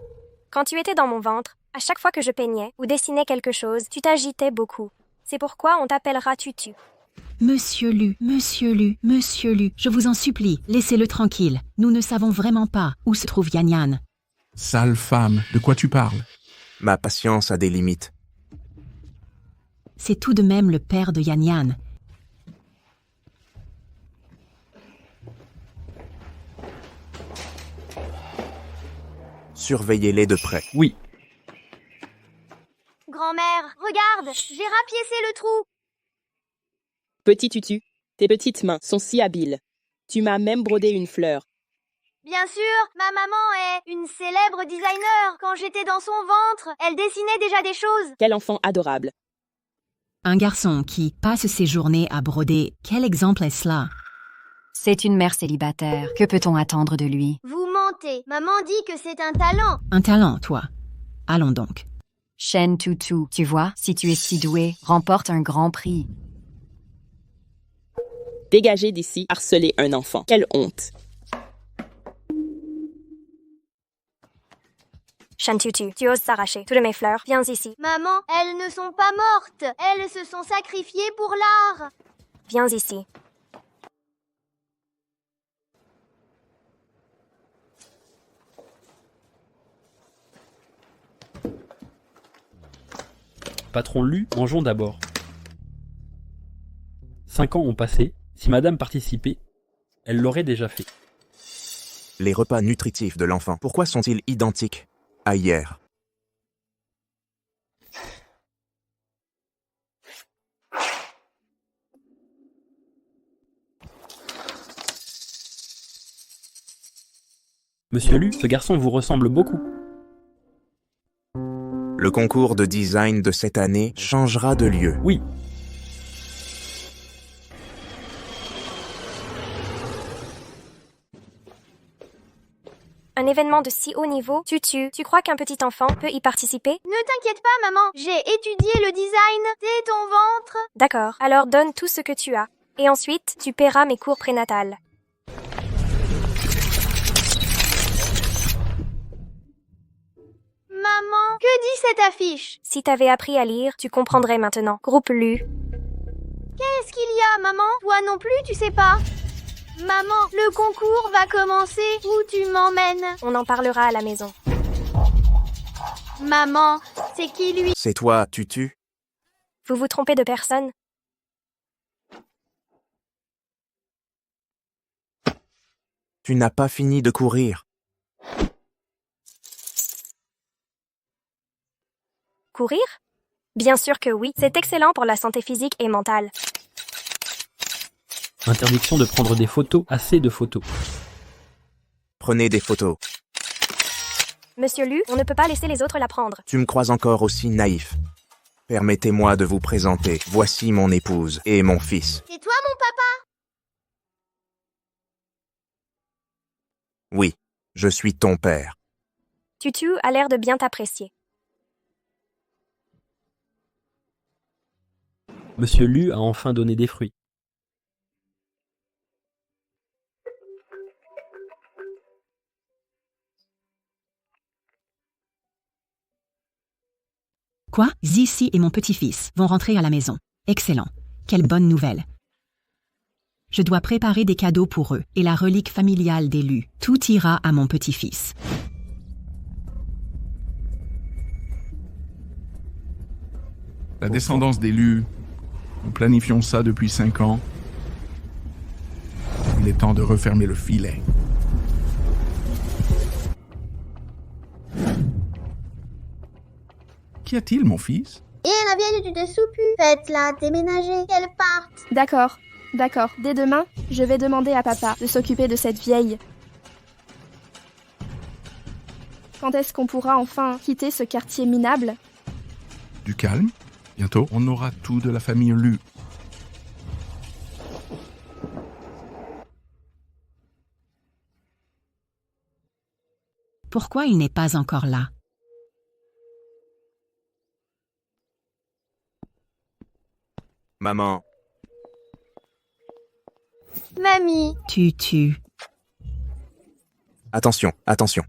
S1: Quand tu étais dans mon ventre, à chaque fois que je peignais ou dessinais quelque chose, tu t'agitais beaucoup. C'est pourquoi on t'appellera Tutu.
S13: Monsieur Lu, je vous en supplie, laissez-le tranquille. Nous ne savons vraiment pas où se trouve Yan Yan.
S4: Sale femme, de quoi tu parles?
S2: Ma patience a des limites.
S13: C'est tout de même le père de Yan Yan.
S2: Surveillez-les de près.
S3: Oui.
S12: Grand-mère, regarde, j'ai rapiécé le trou.
S15: Petit Tutu, tes petites mains sont si habiles. Tu m'as même brodé une fleur.
S12: Bien sûr, ma maman est une célèbre designer. Quand j'étais dans son ventre, elle dessinait déjà des choses.
S15: Quel enfant adorable.
S13: Un garçon qui passe ses journées à broder, quel exemple est cela?
S8: C'est une mère célibataire. Que peut-on attendre de lui?
S12: Vous mentez. Maman dit que c'est un talent.
S13: Un talent, toi. Allons donc.
S8: Shen Tutu, tu vois, si tu es si doué, remporte un grand prix.
S15: Dégagez d'ici, harceler un enfant. Quelle honte.
S1: Shen Tutu, tu oses s'arracher toutes mes fleurs. Viens ici.
S12: Maman, elles ne sont pas mortes. Elles se sont sacrifiées pour l'art.
S1: Viens ici.
S3: Patron Lu, mangeons d'abord. 5 ans ont passé. Si madame participait, elle l'aurait déjà fait.
S2: Les repas nutritifs de l'enfant, pourquoi sont-ils identiques à hier?
S3: Monsieur Lu, ce garçon vous ressemble beaucoup.
S2: Le concours de design de cette année changera de lieu.
S3: Oui.
S1: Un événement de si haut niveau, Tutu, tu crois qu'un petit enfant peut y participer?
S12: Ne t'inquiète pas, maman. J'ai étudié le design dès ton ventre.
S1: D'accord, alors donne tout ce que tu as. Et ensuite, tu paieras mes cours prénatales.
S12: Maman, que dit cette affiche?
S1: Si t'avais appris à lire, tu comprendrais maintenant. Groupe Lu.
S12: Qu'est-ce qu'il y a, maman? Toi non plus, tu sais pas? Maman, le concours va commencer. Où tu m'emmènes?
S1: On en parlera à la maison.
S12: Maman, c'est qui lui?
S2: C'est toi, Tutu?
S1: Vous vous trompez de personne?
S2: Tu n'as pas fini de courir.
S1: Courir? Bien sûr que oui, c'est excellent pour la santé physique et mentale.
S3: Interdiction de prendre des photos, assez de photos.
S2: Prenez des photos.
S1: Monsieur Lu, on ne peut pas laisser les autres la prendre.
S2: Tu me crois encore aussi naïf. Permettez-moi de vous présenter. Voici mon épouse et mon fils.
S12: C'est toi mon papa?
S2: Oui, je suis ton père.
S1: Tutu a l'air de bien t'apprécier.
S3: Monsieur Lu a enfin donné des fruits.
S13: Quoi? Zizi et mon petit-fils vont rentrer à la maison. Excellent. Quelle bonne nouvelle. Je dois préparer des cadeaux pour eux et la relique familiale des Lu. Tout ira à mon petit-fils.
S4: La descendance des Lu, nous planifions ça depuis 5 ans. Il est temps de refermer le filet. Qu'y a-t-il, mon fils?
S12: Et la vieille du dessous pu. Faites-la déménager, qu'elle parte.
S5: D'accord, d'accord. Dès demain, je vais demander à papa de s'occuper de cette vieille. Quand est-ce qu'on pourra enfin quitter ce quartier minable?
S4: Du calme. Bientôt, on aura tout de la famille Lu.
S13: Pourquoi il n'est pas encore là?
S2: Maman,
S12: Mamie.
S13: Tutu.
S2: attention, attention.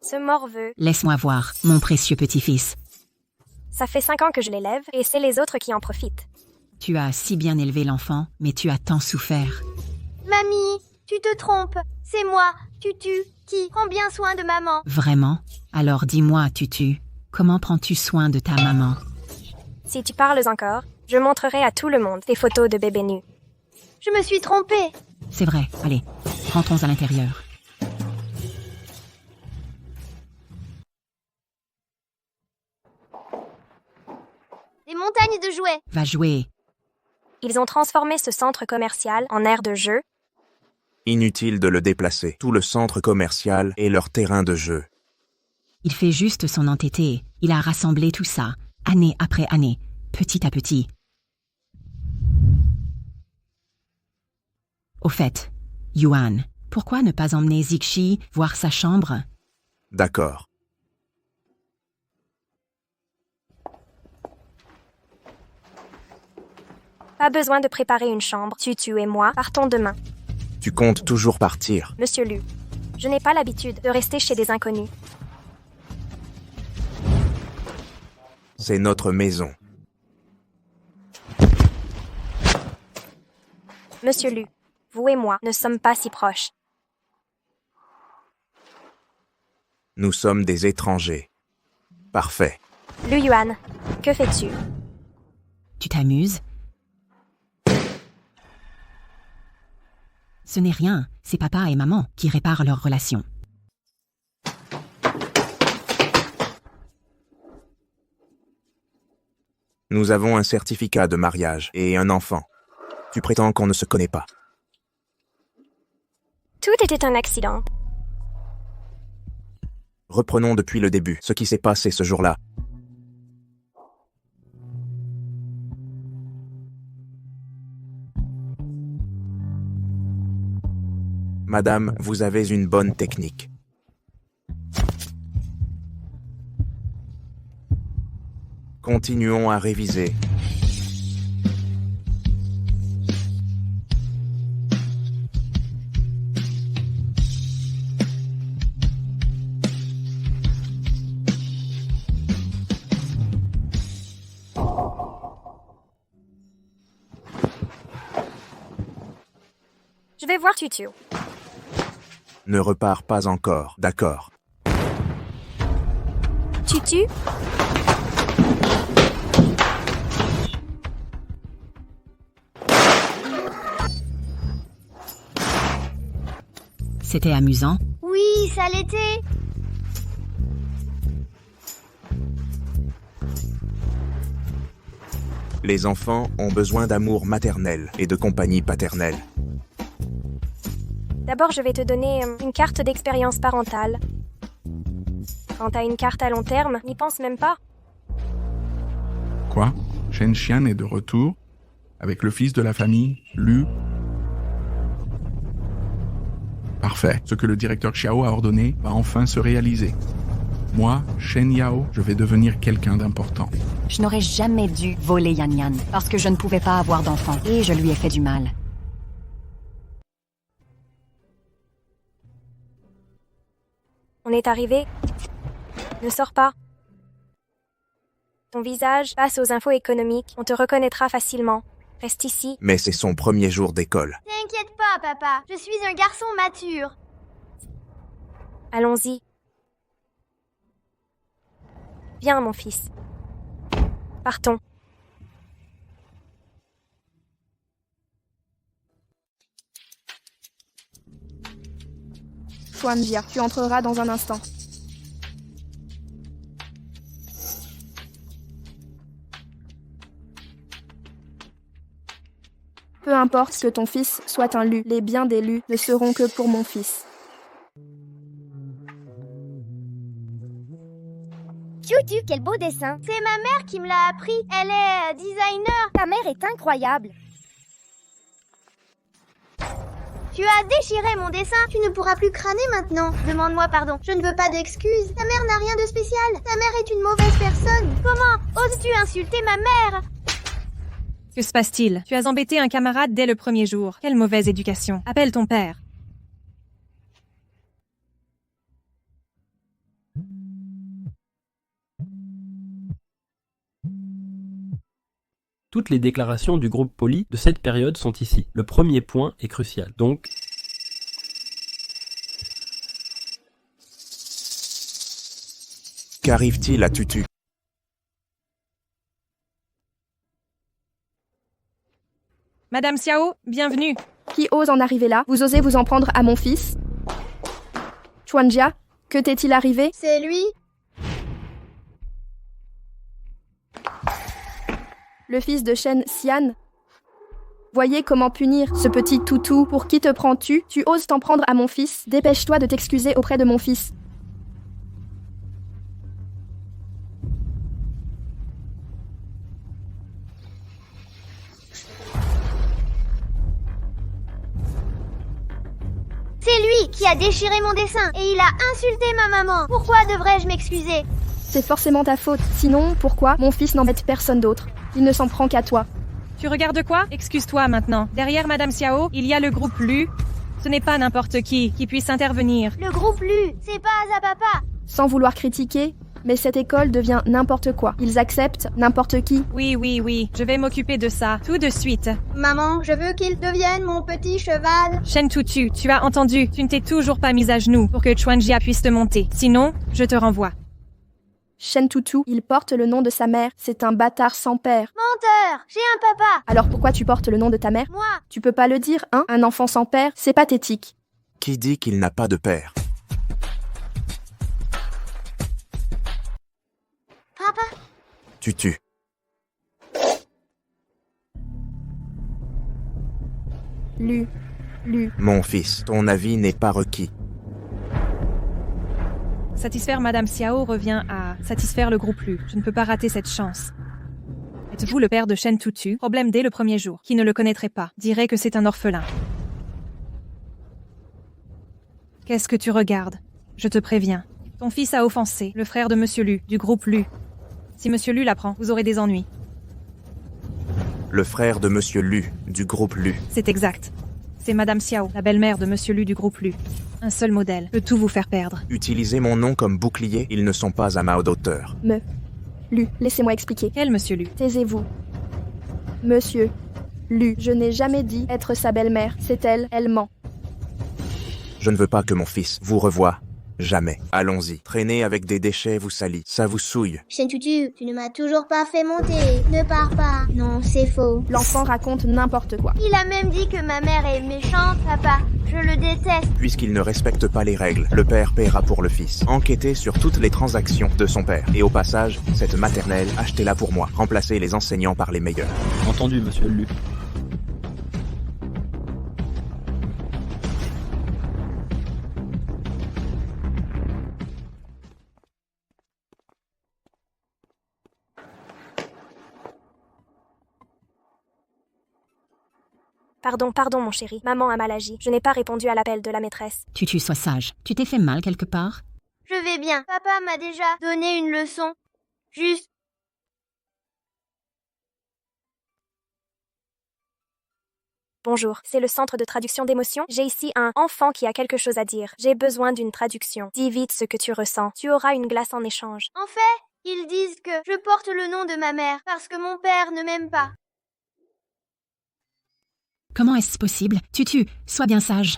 S1: Ce morveux,
S13: Laisse-moi voir, mon précieux petit-fils.
S1: ça fait 5 ans que je l'élève et c'est les autres qui en profitent.
S13: Tu as si bien élevé l'enfant, mais tu as tant souffert.
S12: Mamie, tu te trompes. C'est moi, Tutu, qui prend bien soin de maman.
S13: Vraiment? Alors dis-moi, Tutu, comment prends-tu soin de ta maman?
S1: Si tu parles encore, je montrerai à tout le monde des photos de bébés nus.
S12: Je me suis trompée.
S13: C'est vrai, allez, rentrons à l'intérieur.
S12: Des montagnes de jouets.
S13: Va jouer.
S1: Ils ont transformé ce centre commercial en aire de jeu.
S2: Inutile de le déplacer. Tout le centre commercial est leur terrain de jeu.
S13: Il fait juste son entêté. Il a rassemblé tout ça, année après année, petit à petit. Au fait, Yuan, pourquoi ne pas emmener Zixi voir sa chambre?
S2: D'accord.
S1: Pas besoin de préparer une chambre. Tutu et moi partons demain.
S2: Tu comptes toujours partir.
S1: Monsieur Lu, je n'ai pas l'habitude de rester chez des inconnus.
S2: C'est notre maison.
S1: Monsieur Lu, vous et moi ne sommes pas si proches.
S2: Nous sommes des étrangers. Parfait.
S1: Lu Yuan, que fais-tu?
S13: Tu t'amuses? Ce n'est rien, c'est papa et maman qui réparent leur relation.
S2: Nous avons un certificat de mariage et un enfant. Tu prétends qu'on ne se connaît pas.
S1: Tout était un accident.
S2: Reprenons depuis le début ce qui s'est passé ce jour-là. Madame, vous avez une bonne technique. Continuons à réviser.
S1: Je vais voir Tutu.
S2: Ne repars pas encore, d'accord?
S1: Tutu?
S13: C'était amusant.
S12: Oui, ça l'était.
S2: Les enfants ont besoin d'amour maternel et de compagnie paternelle.
S1: D'abord, je vais te donner une carte d'expérience parentale. Quand t'as une carte à long terme, n'y pense même pas.
S4: Quoi? Shen Xian est de retour avec le fils de la famille, Lu. Parfait. Ce que le directeur Xiao a ordonné va enfin se réaliser. Moi, Shen Yao, je vais devenir quelqu'un d'important.
S8: Je n'aurais jamais dû voler Yan Yan, parce que je ne pouvais pas avoir d'enfant, et je lui ai fait du mal.
S1: On est arrivé. Ne sors pas. Ton visage passe aux infos économiques. On te reconnaîtra facilement. Reste ici.
S2: Mais c'est son premier jour d'école.
S12: T'inquiète pas, papa. Je suis un garçon mature.
S1: Allons-y. Viens, mon fils. Partons.
S5: Xuanjia, tu entreras dans un instant. Peu importe que ton fils soit un Lu, les biens des Lu ne seront que pour mon fils.
S12: Tutu, quel beau dessin. C'est ma mère qui me l'a appris. Elle est designer. Ta mère est incroyable. Tu as déchiré mon dessin. Tu ne pourras plus crâner maintenant. Demande-moi pardon. Je ne veux pas d'excuses. Ta mère n'a rien de spécial. Ta mère est une mauvaise personne. Comment oses-tu insulter ma mère?
S6: Que se passe-t-il? Tu as embêté un camarade dès le premier jour. Quelle mauvaise éducation. Appelle ton père.
S3: Toutes les déclarations du groupe Poly de cette période sont ici. Le premier point est crucial. Donc,
S2: qu'arrive-t-il à Tutu?
S6: Madame Xiao, bienvenue.
S5: Qui ose en arriver là? Vous osez vous en prendre à mon fils? Xuanjia, que t'est-il arrivé?
S12: C'est lui.
S5: Le fils de Shen Xian. Voyez comment punir ce petit toutou. Pour qui te prends-tu? Tu oses t'en prendre à mon fils? Dépêche-toi de t'excuser auprès de mon fils.
S12: C'est lui qui a déchiré mon dessin et il a insulté ma maman. Pourquoi devrais-je m'excuser?
S5: C'est forcément ta faute. Sinon, pourquoi mon fils n'embête personne d'autre? Il ne s'en prend qu'à toi.
S6: Tu regardes quoi? Excuse-toi maintenant. Derrière Madame Xiao, il y a le groupe Lu. Ce n'est pas n'importe qui puisse intervenir.
S12: Le groupe Lu, c'est pas Azapapa.
S5: Sans vouloir critiquer, mais cette école devient n'importe quoi. Ils acceptent n'importe qui.
S6: Oui, je vais m'occuper de ça, tout de suite.
S12: Maman, je veux qu'il devienne mon petit cheval.
S6: Shen Tutu, tu as entendu? Tu ne t'es toujours pas mise à genoux pour que Xuanjia puisse te monter. Sinon, je te renvoie.
S5: Shen Tutu, il porte le nom de sa mère. C'est un bâtard sans père.
S12: Menteur, j'ai un papa.
S5: Alors pourquoi tu portes le nom de ta mère?
S12: Moi.
S5: Tu peux pas le dire, hein? Un enfant sans père, c'est pathétique.
S2: Qui dit qu'il n'a pas de père?
S12: Papa?
S2: Tutu.
S5: Lu.
S2: Mon fils, ton avis n'est pas requis.
S6: Satisfaire Madame Xiao revient à satisfaire le groupe Lu. Je ne peux pas rater cette chance. Êtes-vous le père de Shen Tutu? Problème dès le premier jour. Qui ne le connaîtrait pas dirait que c'est un orphelin. Qu'est-ce que tu regardes? Je te préviens. Ton fils a offensé le frère de Monsieur Lu, du groupe Lu. Si Monsieur Lu l'apprend, vous aurez des ennuis.
S2: Le frère de Monsieur Lu, du groupe Lu.
S6: C'est exact. C'est Madame Xiao, la belle-mère de Monsieur Lu du groupe Lu. Un seul modèle peut tout vous faire perdre.
S2: Utilisez mon nom comme bouclier, ils ne sont pas à ma hauteur.
S5: Lu, laissez-moi expliquer.
S6: Quel Monsieur Lu?
S5: Taisez-vous. Monsieur Lu, je n'ai jamais dit être sa belle-mère. C'est elle ment.
S2: Je ne veux pas que mon fils vous revoie. Jamais. Allons-y. Traîner avec des déchets vous salit. Ça vous souille.
S12: Chen Tutu, tu ne m'as toujours pas fait monter. Ne pars pas. Non, c'est faux.
S5: L'enfant raconte n'importe quoi.
S12: Il a même dit que ma mère est méchante, papa. Je le déteste.
S2: Puisqu'il ne respecte pas les règles, le père paiera pour le fils. Enquêtez sur toutes les transactions de son père. Et au passage, cette maternelle, achetez-la pour moi. Remplacez les enseignants par les meilleurs.
S3: Entendu, monsieur Lu.
S1: Pardon, mon chéri. Maman a mal agi. Je n'ai pas répondu à l'appel de la maîtresse.
S13: Tutu, sois sage. Tu t'es fait mal quelque part?
S12: Je vais bien. Papa m'a déjà donné une leçon. Juste.
S1: Bonjour, c'est le centre de traduction d'émotions. J'ai ici un enfant qui a quelque chose à dire. J'ai besoin d'une traduction. Dis vite ce que tu ressens. Tu auras une glace en échange.
S12: En fait, ils disent que je porte le nom de ma mère parce que mon père ne m'aime pas.
S13: Comment est-ce possible? Tutu, sois bien sage.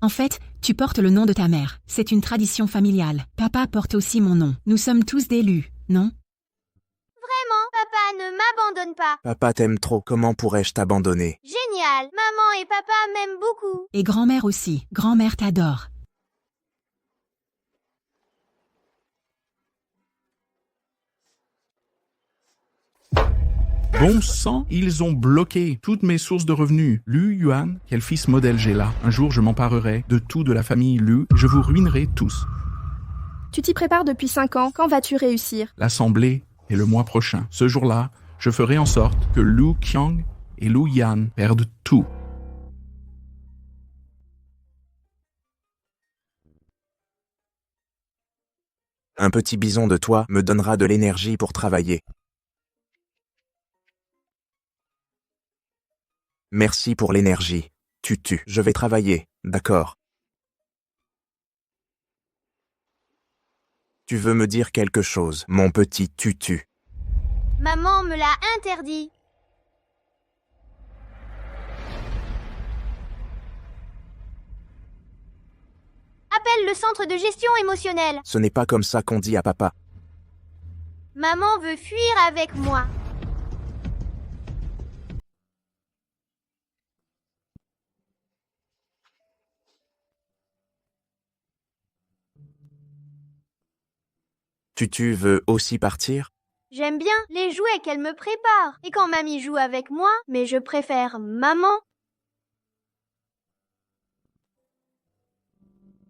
S13: En fait, tu portes le nom de ta mère. C'est une tradition familiale. Papa porte aussi mon nom. Nous sommes tous des Lu, non?
S12: Vraiment, papa ne m'abandonne pas.
S2: Papa t'aime trop. Comment pourrais-je t'abandonner?
S12: Génial. Maman et papa m'aiment beaucoup.
S13: Et grand-mère aussi. Grand-mère t'adore.
S4: Bon sang, ils ont bloqué toutes mes sources de revenus. Lu, Yuan, quel fils modèle j'ai là. Un jour, je m'emparerai de tout de la famille Lu. Je vous ruinerai tous.
S5: Tu t'y prépares depuis 5 ans. Quand vas-tu réussir?
S4: L'assemblée est le mois prochain. Ce jour-là, je ferai en sorte que Lu Qiang et Lu Yan perdent tout.
S2: Un petit bison de toi me donnera de l'énergie pour travailler. Merci pour l'énergie. Tutu, je vais travailler, d'accord. Tu veux me dire quelque chose, mon petit Tutu?
S12: Maman me l'a interdit. Appelle le centre de gestion émotionnelle.
S2: Ce n'est pas comme ça qu'on dit à papa.
S12: Maman veut fuir avec moi.
S2: Tutu veut aussi partir?
S12: J'aime bien les jouets qu'elle me prépare. Et quand mamie joue avec moi, mais je préfère maman.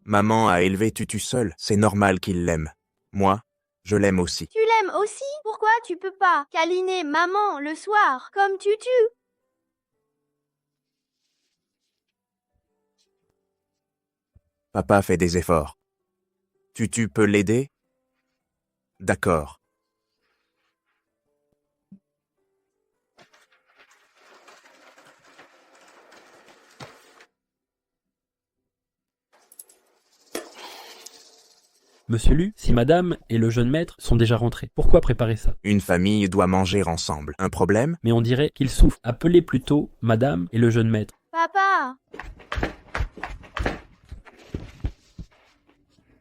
S2: Maman a élevé Tutu seul, c'est normal qu'il l'aime. Moi, je l'aime aussi.
S12: Tu l'aimes aussi? Pourquoi tu peux pas câliner maman le soir, comme Tutu?
S2: Papa fait des efforts. Tutu peut l'aider? D'accord.
S3: Monsieur Lu, si madame et le jeune maître sont déjà rentrés, pourquoi préparer ça?
S2: Une famille doit manger ensemble. Un problème?
S3: Mais on dirait qu'ils souffrent. Appelez plutôt madame et le jeune maître.
S12: Papa!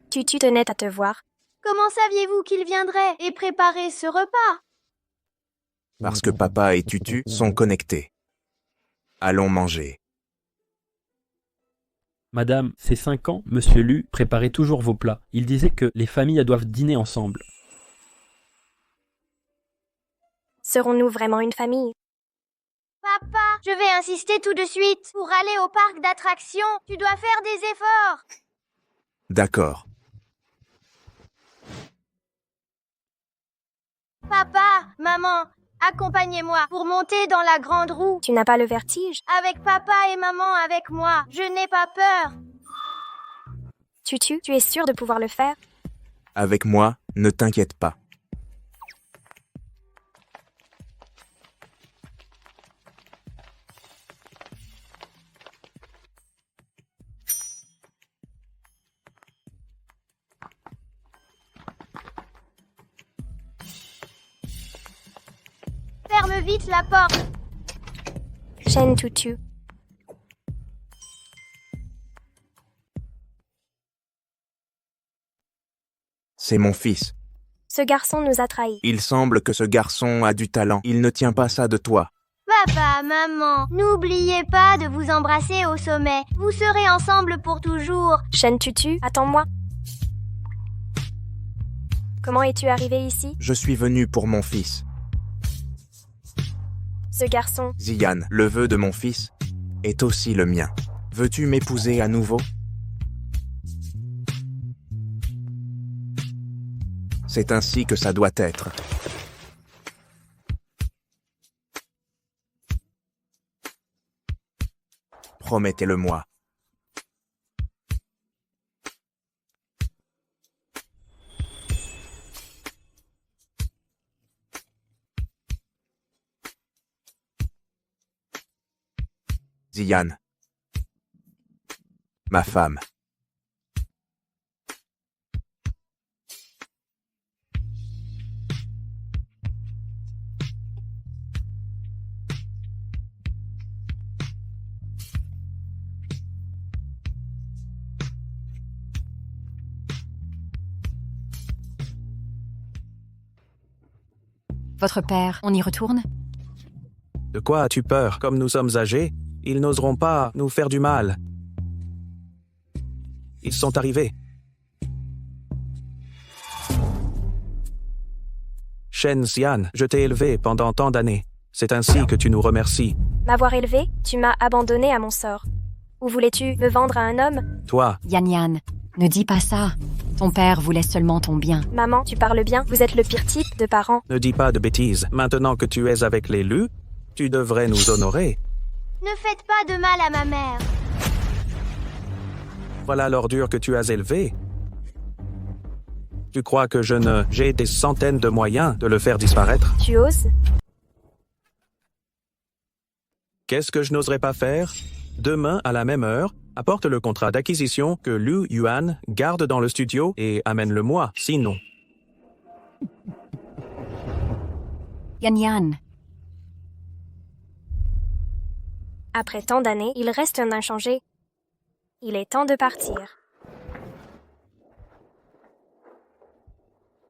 S1: Tutu tenait à te voir.
S12: Comment saviez-vous qu'il viendrait et préparer ce repas?
S2: Parce que papa et Tutu sont connectés. Allons manger.
S3: Madame, ces 5 ans, monsieur Lu préparait toujours vos plats. Il disait que les familles doivent dîner ensemble.
S1: Serons-nous vraiment une famille?
S12: Papa, je vais insister tout de suite. Pour aller au parc d'attractions, tu dois faire des efforts.
S2: D'accord.
S12: Papa, maman, accompagnez-moi pour monter dans la grande roue.
S1: Tu n'as pas le vertige?
S12: Avec papa et maman avec moi, je n'ai pas peur.
S1: Tutu, tu es sûr de pouvoir le faire?
S2: Avec moi, ne t'inquiète pas.
S12: Ferme vite la porte.
S1: Chen Tutu.
S2: C'est mon fils.
S1: Ce garçon nous a trahis.
S2: Il semble que ce garçon a du talent. Il ne tient pas ça de toi.
S12: Papa, maman, n'oubliez pas de vous embrasser au sommet. Vous serez ensemble pour toujours.
S1: Shen Tutu, attends-moi. Comment es-tu arrivé ici?
S2: Je suis venu pour mon fils.
S1: Ce garçon,
S2: Xian, le vœu de mon fils, est aussi le mien. Veux-tu m'épouser à nouveau? C'est ainsi que ça doit être. Promettez-le-moi. Xian. Ma femme.
S8: Votre père, on y retourne?
S14: De quoi as-tu peur? Comme nous sommes âgés, ils n'oseront pas nous faire du mal. Ils sont arrivés. Shen Xian, je t'ai élevé pendant tant d'années. C'est ainsi que tu nous remercies.
S1: m'avoir élevé, tu m'as abandonné à mon sort. Ou voulais-tu me vendre à un homme?
S14: Toi.
S8: Yan, ne dis pas ça. Ton père voulait seulement ton bien.
S1: Maman, tu parles bien, vous êtes le pire type de parent.
S14: Ne dis pas de bêtises. Maintenant que tu es avec les Lu, tu devrais nous honorer.
S12: Ne faites pas de mal à ma mère.
S14: Voilà l'ordure que tu as élevée. Tu crois que j'ai des centaines de moyens de le faire disparaître?
S1: Tu oses?
S14: Qu'est-ce que je n'oserais pas faire? Demain, à la même heure, apporte le contrat d'acquisition que Lu Yuan garde dans le studio et amène-le-moi, sinon.
S8: Yan.
S1: Après tant d'années, il reste un inchangé. Il est temps de partir.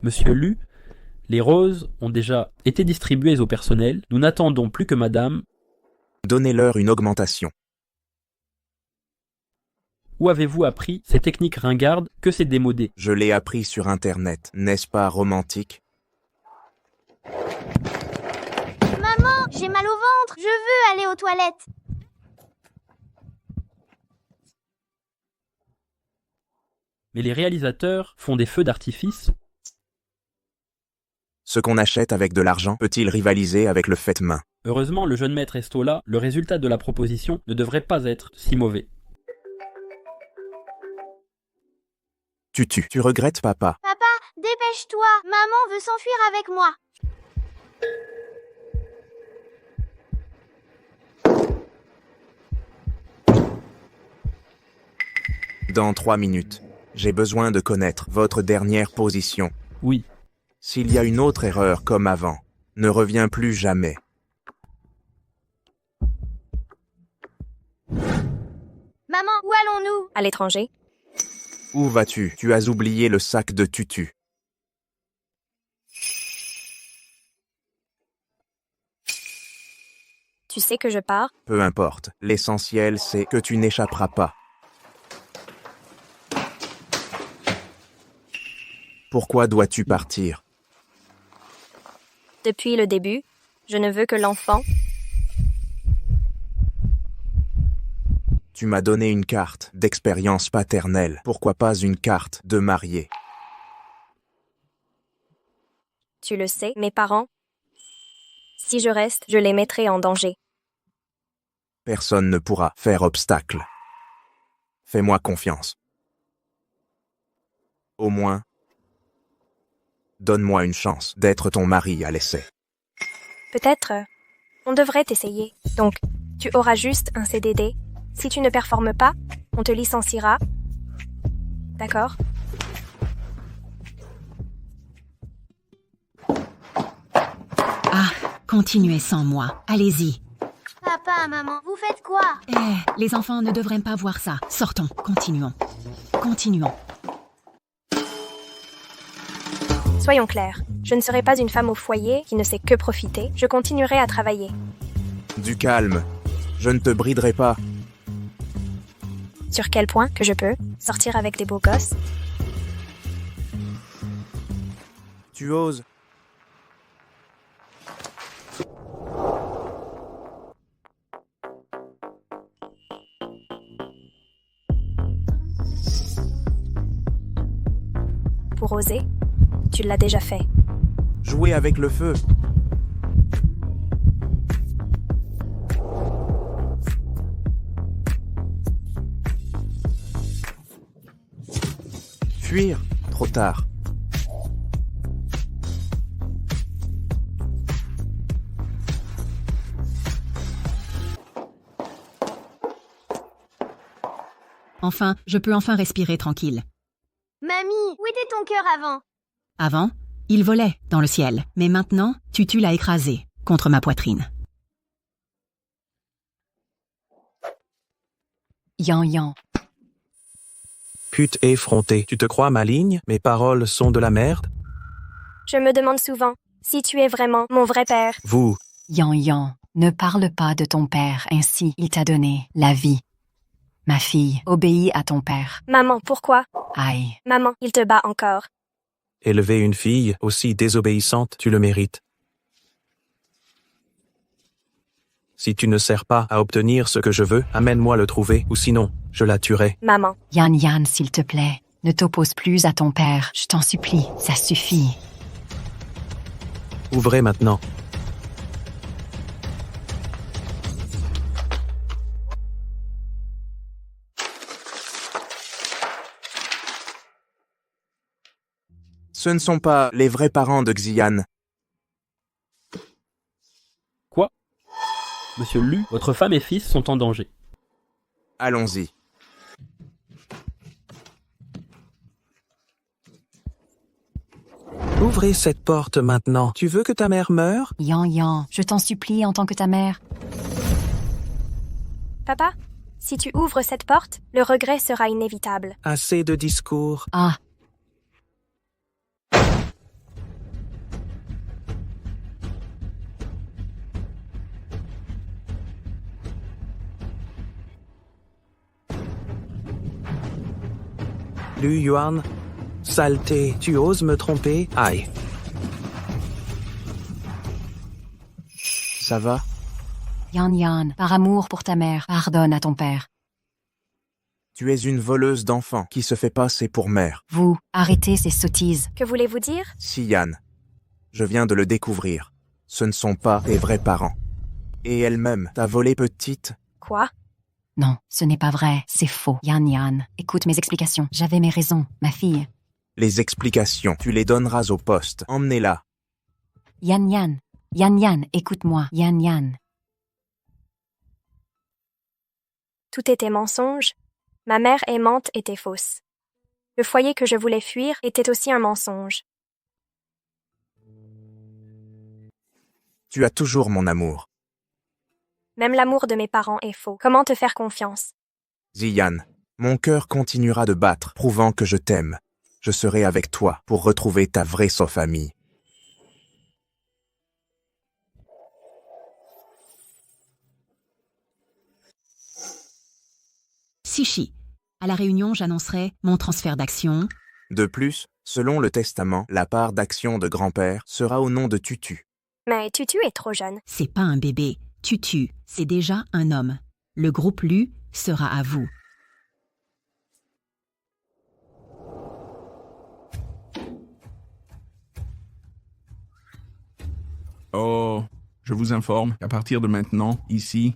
S3: Monsieur Lu, les roses ont déjà été distribuées au personnel. Nous n'attendons plus que madame.
S2: Donnez-leur une augmentation.
S3: Où avez-vous appris ces techniques ringardes que c'est démodé?
S2: Je l'ai appris sur Internet. N'est-ce pas romantique?
S12: Maman, j'ai mal au ventre. Je veux aller aux toilettes.
S3: Mais les réalisateurs font des feux d'artifice.
S2: Ce qu'on achète avec de l'argent peut-il rivaliser avec le fait main?
S3: Heureusement, le jeune maître Estola, le résultat de la proposition ne devrait pas être si mauvais.
S2: Tu regrettes, papa?
S12: Papa, dépêche-toi. Maman veut s'enfuir avec moi.
S2: Dans 3 minutes. J'ai besoin de connaître votre dernière position.
S3: Oui.
S2: S'il y a une autre erreur comme avant, ne reviens plus jamais.
S12: Maman, où allons-nous?
S1: À l'étranger.
S2: Où vas-tu? Tu as oublié le sac de tutu.
S1: Tu sais que je pars?
S2: Peu importe. L'essentiel, c'est que tu n'échapperas pas. Pourquoi dois-tu partir?
S1: Depuis le début, je ne veux que l'enfant.
S2: Tu m'as donné une carte d'expérience paternelle. Pourquoi pas une carte de mariée?
S1: Tu le sais, mes parents. Si je reste, je les mettrai en danger.
S2: Personne ne pourra faire obstacle. Fais-moi confiance. Au moins, donne-moi une chance d'être ton mari à l'essai.
S1: Peut-être, on devrait essayer. Donc, tu auras juste un CDD. Si tu ne performes pas, on te licenciera. D'accord?
S13: Ah, continuez sans moi. Allez-y.
S12: Papa, maman, vous faites quoi?
S13: Les enfants ne devraient pas voir ça. Sortons, continuons. Continuons.
S1: Soyons clairs, je ne serai pas une femme au foyer qui ne sait que profiter, je continuerai à travailler.
S2: Du calme. Je ne te briderai pas.
S1: Sur quel point que je peux sortir avec des beaux gosses?
S2: Tu oses.
S1: Pour oser, tu l'as déjà fait.
S2: Jouer avec le feu. Fuir, trop tard.
S13: Enfin, je peux enfin respirer tranquille.
S12: Mamie, où était ton cœur avant?
S13: Avant, il volait dans le ciel, mais maintenant, Tutu l'a écrasé contre ma poitrine.
S8: Yan Yan.
S14: Pute effrontée, tu te crois maligne? Mes paroles sont de la merde?
S1: Je me demande souvent si tu es vraiment mon vrai père.
S14: Vous.
S8: Yan Yan, ne parle pas de ton père ainsi, il t'a donné la vie. Ma fille, obéis à ton père.
S1: Maman, pourquoi?
S8: Aïe.
S1: Maman, il te bat encore.
S14: Élever une fille aussi désobéissante, tu le mérites. Si tu ne sers pas à obtenir ce que je veux, amène-moi le trouver, ou sinon, je la tuerai.
S1: Maman.
S8: Yan Yan, s'il te plaît, ne t'oppose plus à ton père. Je t'en supplie, ça suffit.
S14: Ouvrez maintenant.
S2: Ce ne sont pas les vrais parents de Xian.
S3: Quoi? Monsieur Lu, votre femme et fils sont en danger.
S2: Allons-y.
S14: Ouvrez cette porte maintenant. Tu veux que ta mère meure?
S8: Yan Yan, je t'en supplie en tant que ta mère.
S1: Papa, si tu ouvres cette porte, le regret sera inévitable.
S14: Assez de discours.
S8: Ah.
S14: Lu Yuan, saleté, tu oses me tromper? Aïe.
S2: Ça va?
S8: Yan Yan, par amour pour ta mère, pardonne à ton père.
S2: Tu es une voleuse d'enfants qui se fait passer pour mère.
S8: Vous, arrêtez ces sottises.
S1: Que voulez-vous dire?
S2: Xian, je viens de le découvrir. Ce ne sont pas tes vrais parents. Et elle-même t'a volé petite.
S1: Quoi?
S8: Non, ce n'est pas vrai, c'est faux. Yan Yan, écoute mes explications. J'avais mes raisons, ma fille.
S2: Les explications, tu les donneras au poste. Emmenez-la.
S8: Yan Yan, Yan Yan, écoute-moi. Yan Yan.
S1: Tout était mensonge. Ma mère aimante était fausse. Le foyer que je voulais fuir était aussi un mensonge.
S2: Tu as toujours mon amour.
S1: Même l'amour de mes parents est faux. Comment te faire confiance?
S2: Xian, mon cœur continuera de battre, prouvant que je t'aime. Je serai avec toi pour retrouver ta vraie famille.
S13: Sichi. À la réunion, j'annoncerai mon transfert d'action.
S2: De plus, selon le testament, la part d'action de grand-père sera au nom de Tutu.
S1: Mais Tutu est trop jeune.
S13: C'est pas un bébé. Tutu, c'est déjà un homme. Le groupe Lu sera à vous.
S4: Oh, je vous informe qu'à partir de maintenant, ici,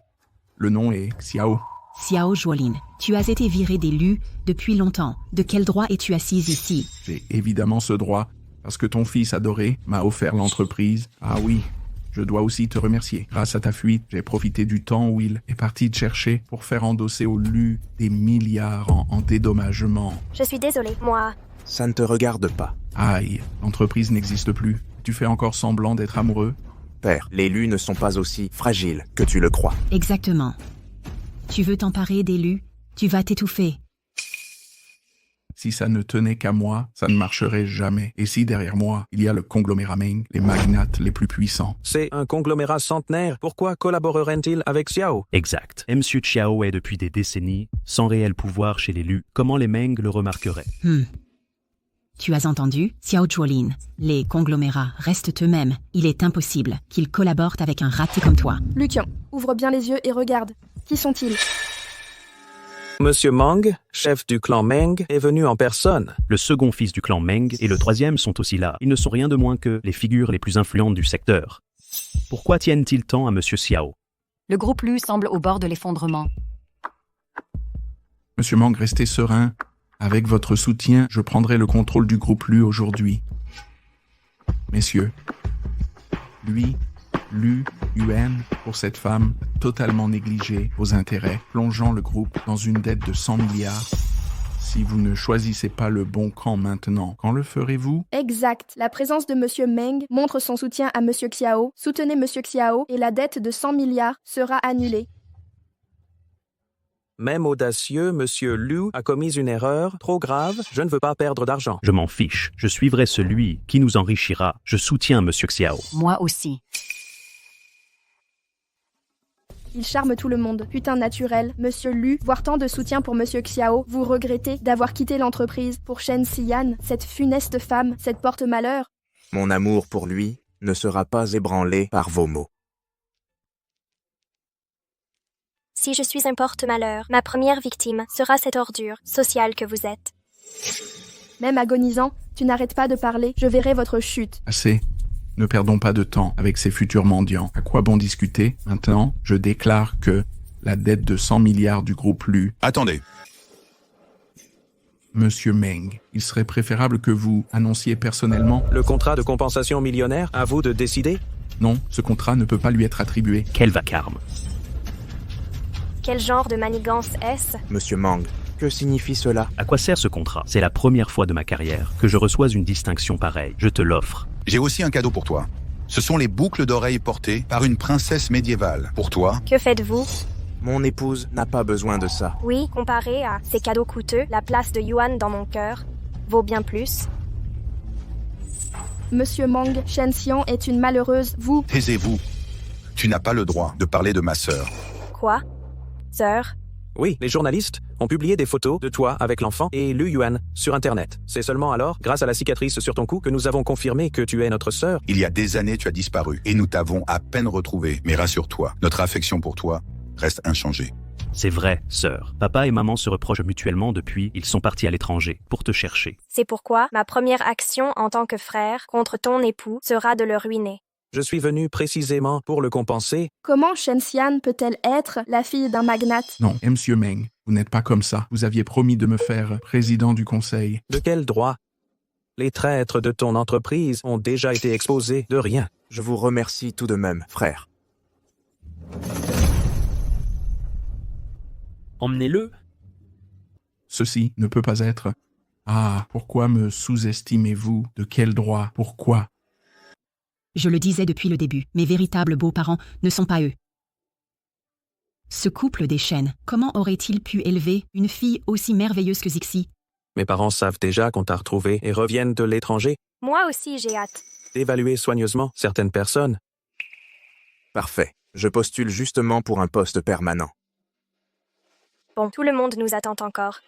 S4: le nom est Xiao.
S13: Xiao Zhuolin, tu as été viré des Lu depuis longtemps. De quel droit es-tu assise ici?
S4: J'ai évidemment ce droit, parce que ton fils adoré m'a offert l'entreprise. Ah oui, je dois aussi te remercier. Grâce à ta fuite, j'ai profité du temps où il est parti te chercher pour faire endosser au Lu des milliards en dédommagement.
S1: Je suis désolée, moi...
S2: Ça ne te regarde pas.
S4: Aïe, l'entreprise n'existe plus. Tu fais encore semblant d'être amoureux?
S2: Père, les Lu ne sont pas aussi fragiles que tu le crois.
S13: Exactement. Tu veux t'emparer des Lu? Tu vas t'étouffer.
S4: Si ça ne tenait qu'à moi, ça ne marcherait jamais. Et si derrière moi, il y a le conglomérat Meng, les magnates les plus puissants.
S14: C'est un conglomérat centenaire. Pourquoi collaborerait-il avec Xiao?
S16: Exact. M. Xiao est depuis des décennies sans réel pouvoir chez l'élu. Comment les Meng le remarqueraient?
S13: Tu as entendu, Xiao Zhuolin. Les conglomérats restent eux-mêmes. Il est impossible qu'ils collaborent avec un raté comme toi.
S5: Lucian, ouvre bien les yeux et regarde. Qui sont-ils?
S14: Monsieur Meng, chef du clan Meng, est venu en personne.
S16: Le second fils du clan Meng et le troisième sont aussi là. Ils ne sont rien de moins que les figures les plus influentes du secteur. Pourquoi tiennent-ils tant à M. Xiao?
S8: Le groupe Lu semble au bord de l'effondrement.
S4: Monsieur Meng, restez serein. Avec votre soutien, je prendrai le contrôle du groupe Lu aujourd'hui. Messieurs, lui, Lu Yuan, pour cette femme, totalement négligée vos intérêts, plongeant le groupe dans une dette de 100 milliards. Si vous ne choisissez pas le bon camp maintenant, quand le ferez-vous?
S5: Exact. La présence de Monsieur Meng montre son soutien à Monsieur Xiao. Soutenez Monsieur Xiao et la dette de 100 milliards sera annulée.
S14: Même audacieux, Monsieur Liu a commis une erreur trop grave. Je ne veux pas perdre d'argent.
S16: Je m'en fiche. Je suivrai celui qui nous enrichira. Je soutiens M. Xiao.
S8: Moi aussi.
S5: Il charme tout le monde. Putain naturel. Monsieur Lu, voir tant de soutien pour Monsieur Xiao, vous regrettez d'avoir quitté l'entreprise pour Shen Xian, cette funeste femme, cette porte-malheur.
S2: Mon amour pour lui ne sera pas ébranlé par vos mots.
S1: Si je suis un porte-malheur, ma première victime sera cette ordure sociale que vous êtes.
S5: Même agonisant, tu n'arrêtes pas de parler, je verrai votre chute.
S4: Assez. Ne perdons pas de temps avec ces futurs mendiants. À quoi bon discuter? Maintenant, je déclare que la dette de 100 milliards du groupe Lu...
S17: Attendez.
S4: Monsieur Meng, il serait préférable que vous annonciez personnellement...
S14: Le contrat de compensation millionnaire, à vous de décider?
S4: Non, ce contrat ne peut pas lui être attribué.
S16: Quel vacarme!
S1: Quel genre de manigance est-ce?
S2: Monsieur Meng, que signifie cela?
S16: À quoi sert ce contrat? C'est la première fois de ma carrière que je reçois une distinction pareille. Je te l'offre.
S17: J'ai aussi un cadeau pour toi. Ce sont les boucles d'oreilles portées par une princesse médiévale. Pour toi.
S1: Que faites-vous?
S2: Mon épouse n'a pas besoin de ça.
S1: Oui, comparé à ces cadeaux coûteux, la place de Yuan dans mon cœur vaut bien plus.
S5: Monsieur Meng, Shen Xian est une malheureuse, vous...
S17: Taisez-vous. Tu n'as pas le droit de parler de ma sœur.
S1: Quoi? Sœur?
S14: Oui, les journalistes ont publié des photos de toi avec l'enfant et Lu Yuan sur Internet. C'est seulement alors, grâce à la cicatrice sur ton cou, que nous avons confirmé que tu es notre sœur.
S17: Il y a des années, tu as disparu et nous t'avons à peine retrouvé. Mais rassure-toi, notre affection pour toi reste inchangée.
S16: C'est vrai, sœur. Papa et maman se reprochent mutuellement depuis ils sont partis à l'étranger pour te chercher.
S1: C'est pourquoi ma première action en tant que frère contre ton époux sera de le ruiner.
S14: Je suis venu précisément pour le compenser.
S5: Comment Shen Xian peut-elle être la fille d'un magnate?
S4: Non, monsieur Meng, vous n'êtes pas comme ça. Vous aviez promis de me faire président du conseil.
S14: De quel droit? Les traîtres de ton entreprise ont déjà été exposés de rien.
S2: Je vous remercie tout de même, frère.
S11: Emmenez-le.
S4: Ceci ne peut pas être. Ah, pourquoi me sous-estimez-vous? De quel droit? Pourquoi?
S13: Je le disais depuis le début, mes véritables beaux-parents ne sont pas eux. Ce couple des Shen, comment aurait-il pu élever une fille aussi merveilleuse que Zixi?
S14: Mes parents savent déjà qu'on t'a retrouvé et reviennent de l'étranger.
S1: Moi aussi, j'ai hâte.
S14: D'évaluer soigneusement certaines personnes.
S2: Parfait. Je postule justement pour un poste permanent.
S1: Bon, tout le monde nous attend encore.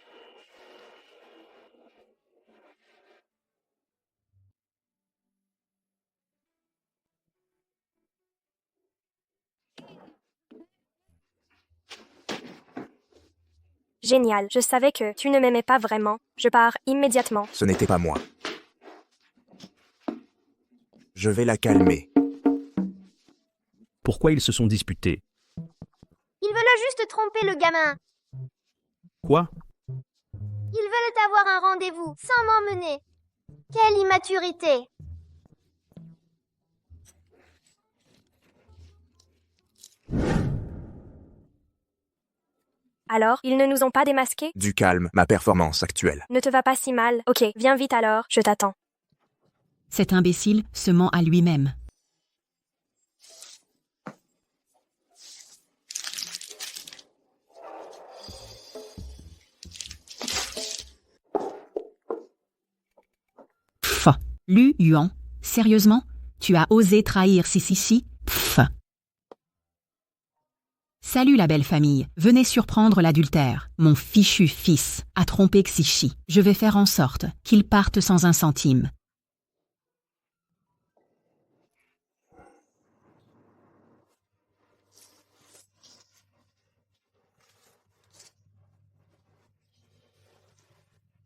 S1: Génial, je savais que tu ne m'aimais pas vraiment. Je pars immédiatement.
S2: Ce n'était pas moi. Je vais la calmer.
S16: Pourquoi ils se sont disputés?
S12: Ils veulent juste tromper le gamin.
S16: Quoi?
S12: Ils veulent avoir un rendez-vous sans m'emmener. Quelle immaturité!
S1: Alors, ils ne nous ont pas démasqués?
S2: Du calme, ma performance actuelle.
S1: Ne te va pas si mal. Ok, viens vite alors, je t'attends.
S13: Cet imbécile se ment à lui-même. Lu Yuan, sérieusement? Tu as osé trahir Sissi? Pfff. Salut la belle famille, venez surprendre l'adultère. Mon fichu fils a trompé Xishi. Je vais faire en sorte qu'il parte sans un centime.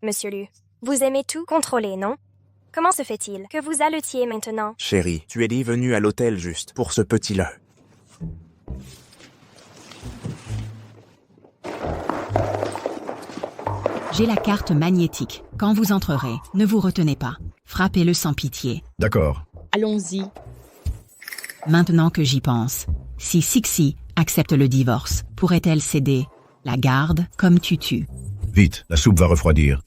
S1: Monsieur Lu, vous aimez tout contrôler, non? Comment se fait-il que vous haletiez maintenant?
S2: Chérie, tu es venu à l'hôtel juste pour ce petit-là.
S13: J'ai la carte magnétique. Quand vous entrerez, ne vous retenez pas. Frappez-le sans pitié.
S17: D'accord.
S15: Allons-y.
S13: Maintenant que j'y pense, si Sixi accepte le divorce, pourrait-elle céder la garde comme Tutu?
S17: Vite, la soupe va refroidir.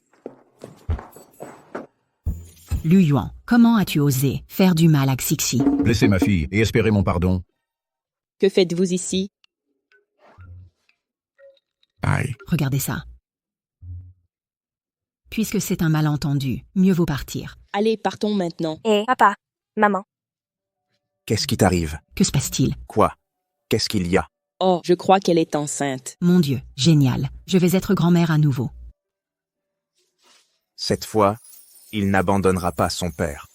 S13: Lu Yuan, comment as-tu osé faire du mal à Xixi?
S17: Blesser ma fille et espérer mon pardon.
S15: Que faites-vous ici?
S4: Aïe.
S13: Regardez ça. Puisque c'est un malentendu, mieux vaut partir.
S15: Allez, partons maintenant.
S1: Papa, maman.
S2: Qu'est-ce qui t'arrive?
S13: Que se passe-t-il?
S2: Quoi? Qu'est-ce qu'il y a?
S15: Oh, je crois qu'elle est enceinte.
S13: Mon Dieu, génial. Je vais être grand-mère à nouveau.
S2: Cette fois, il n'abandonnera pas son père.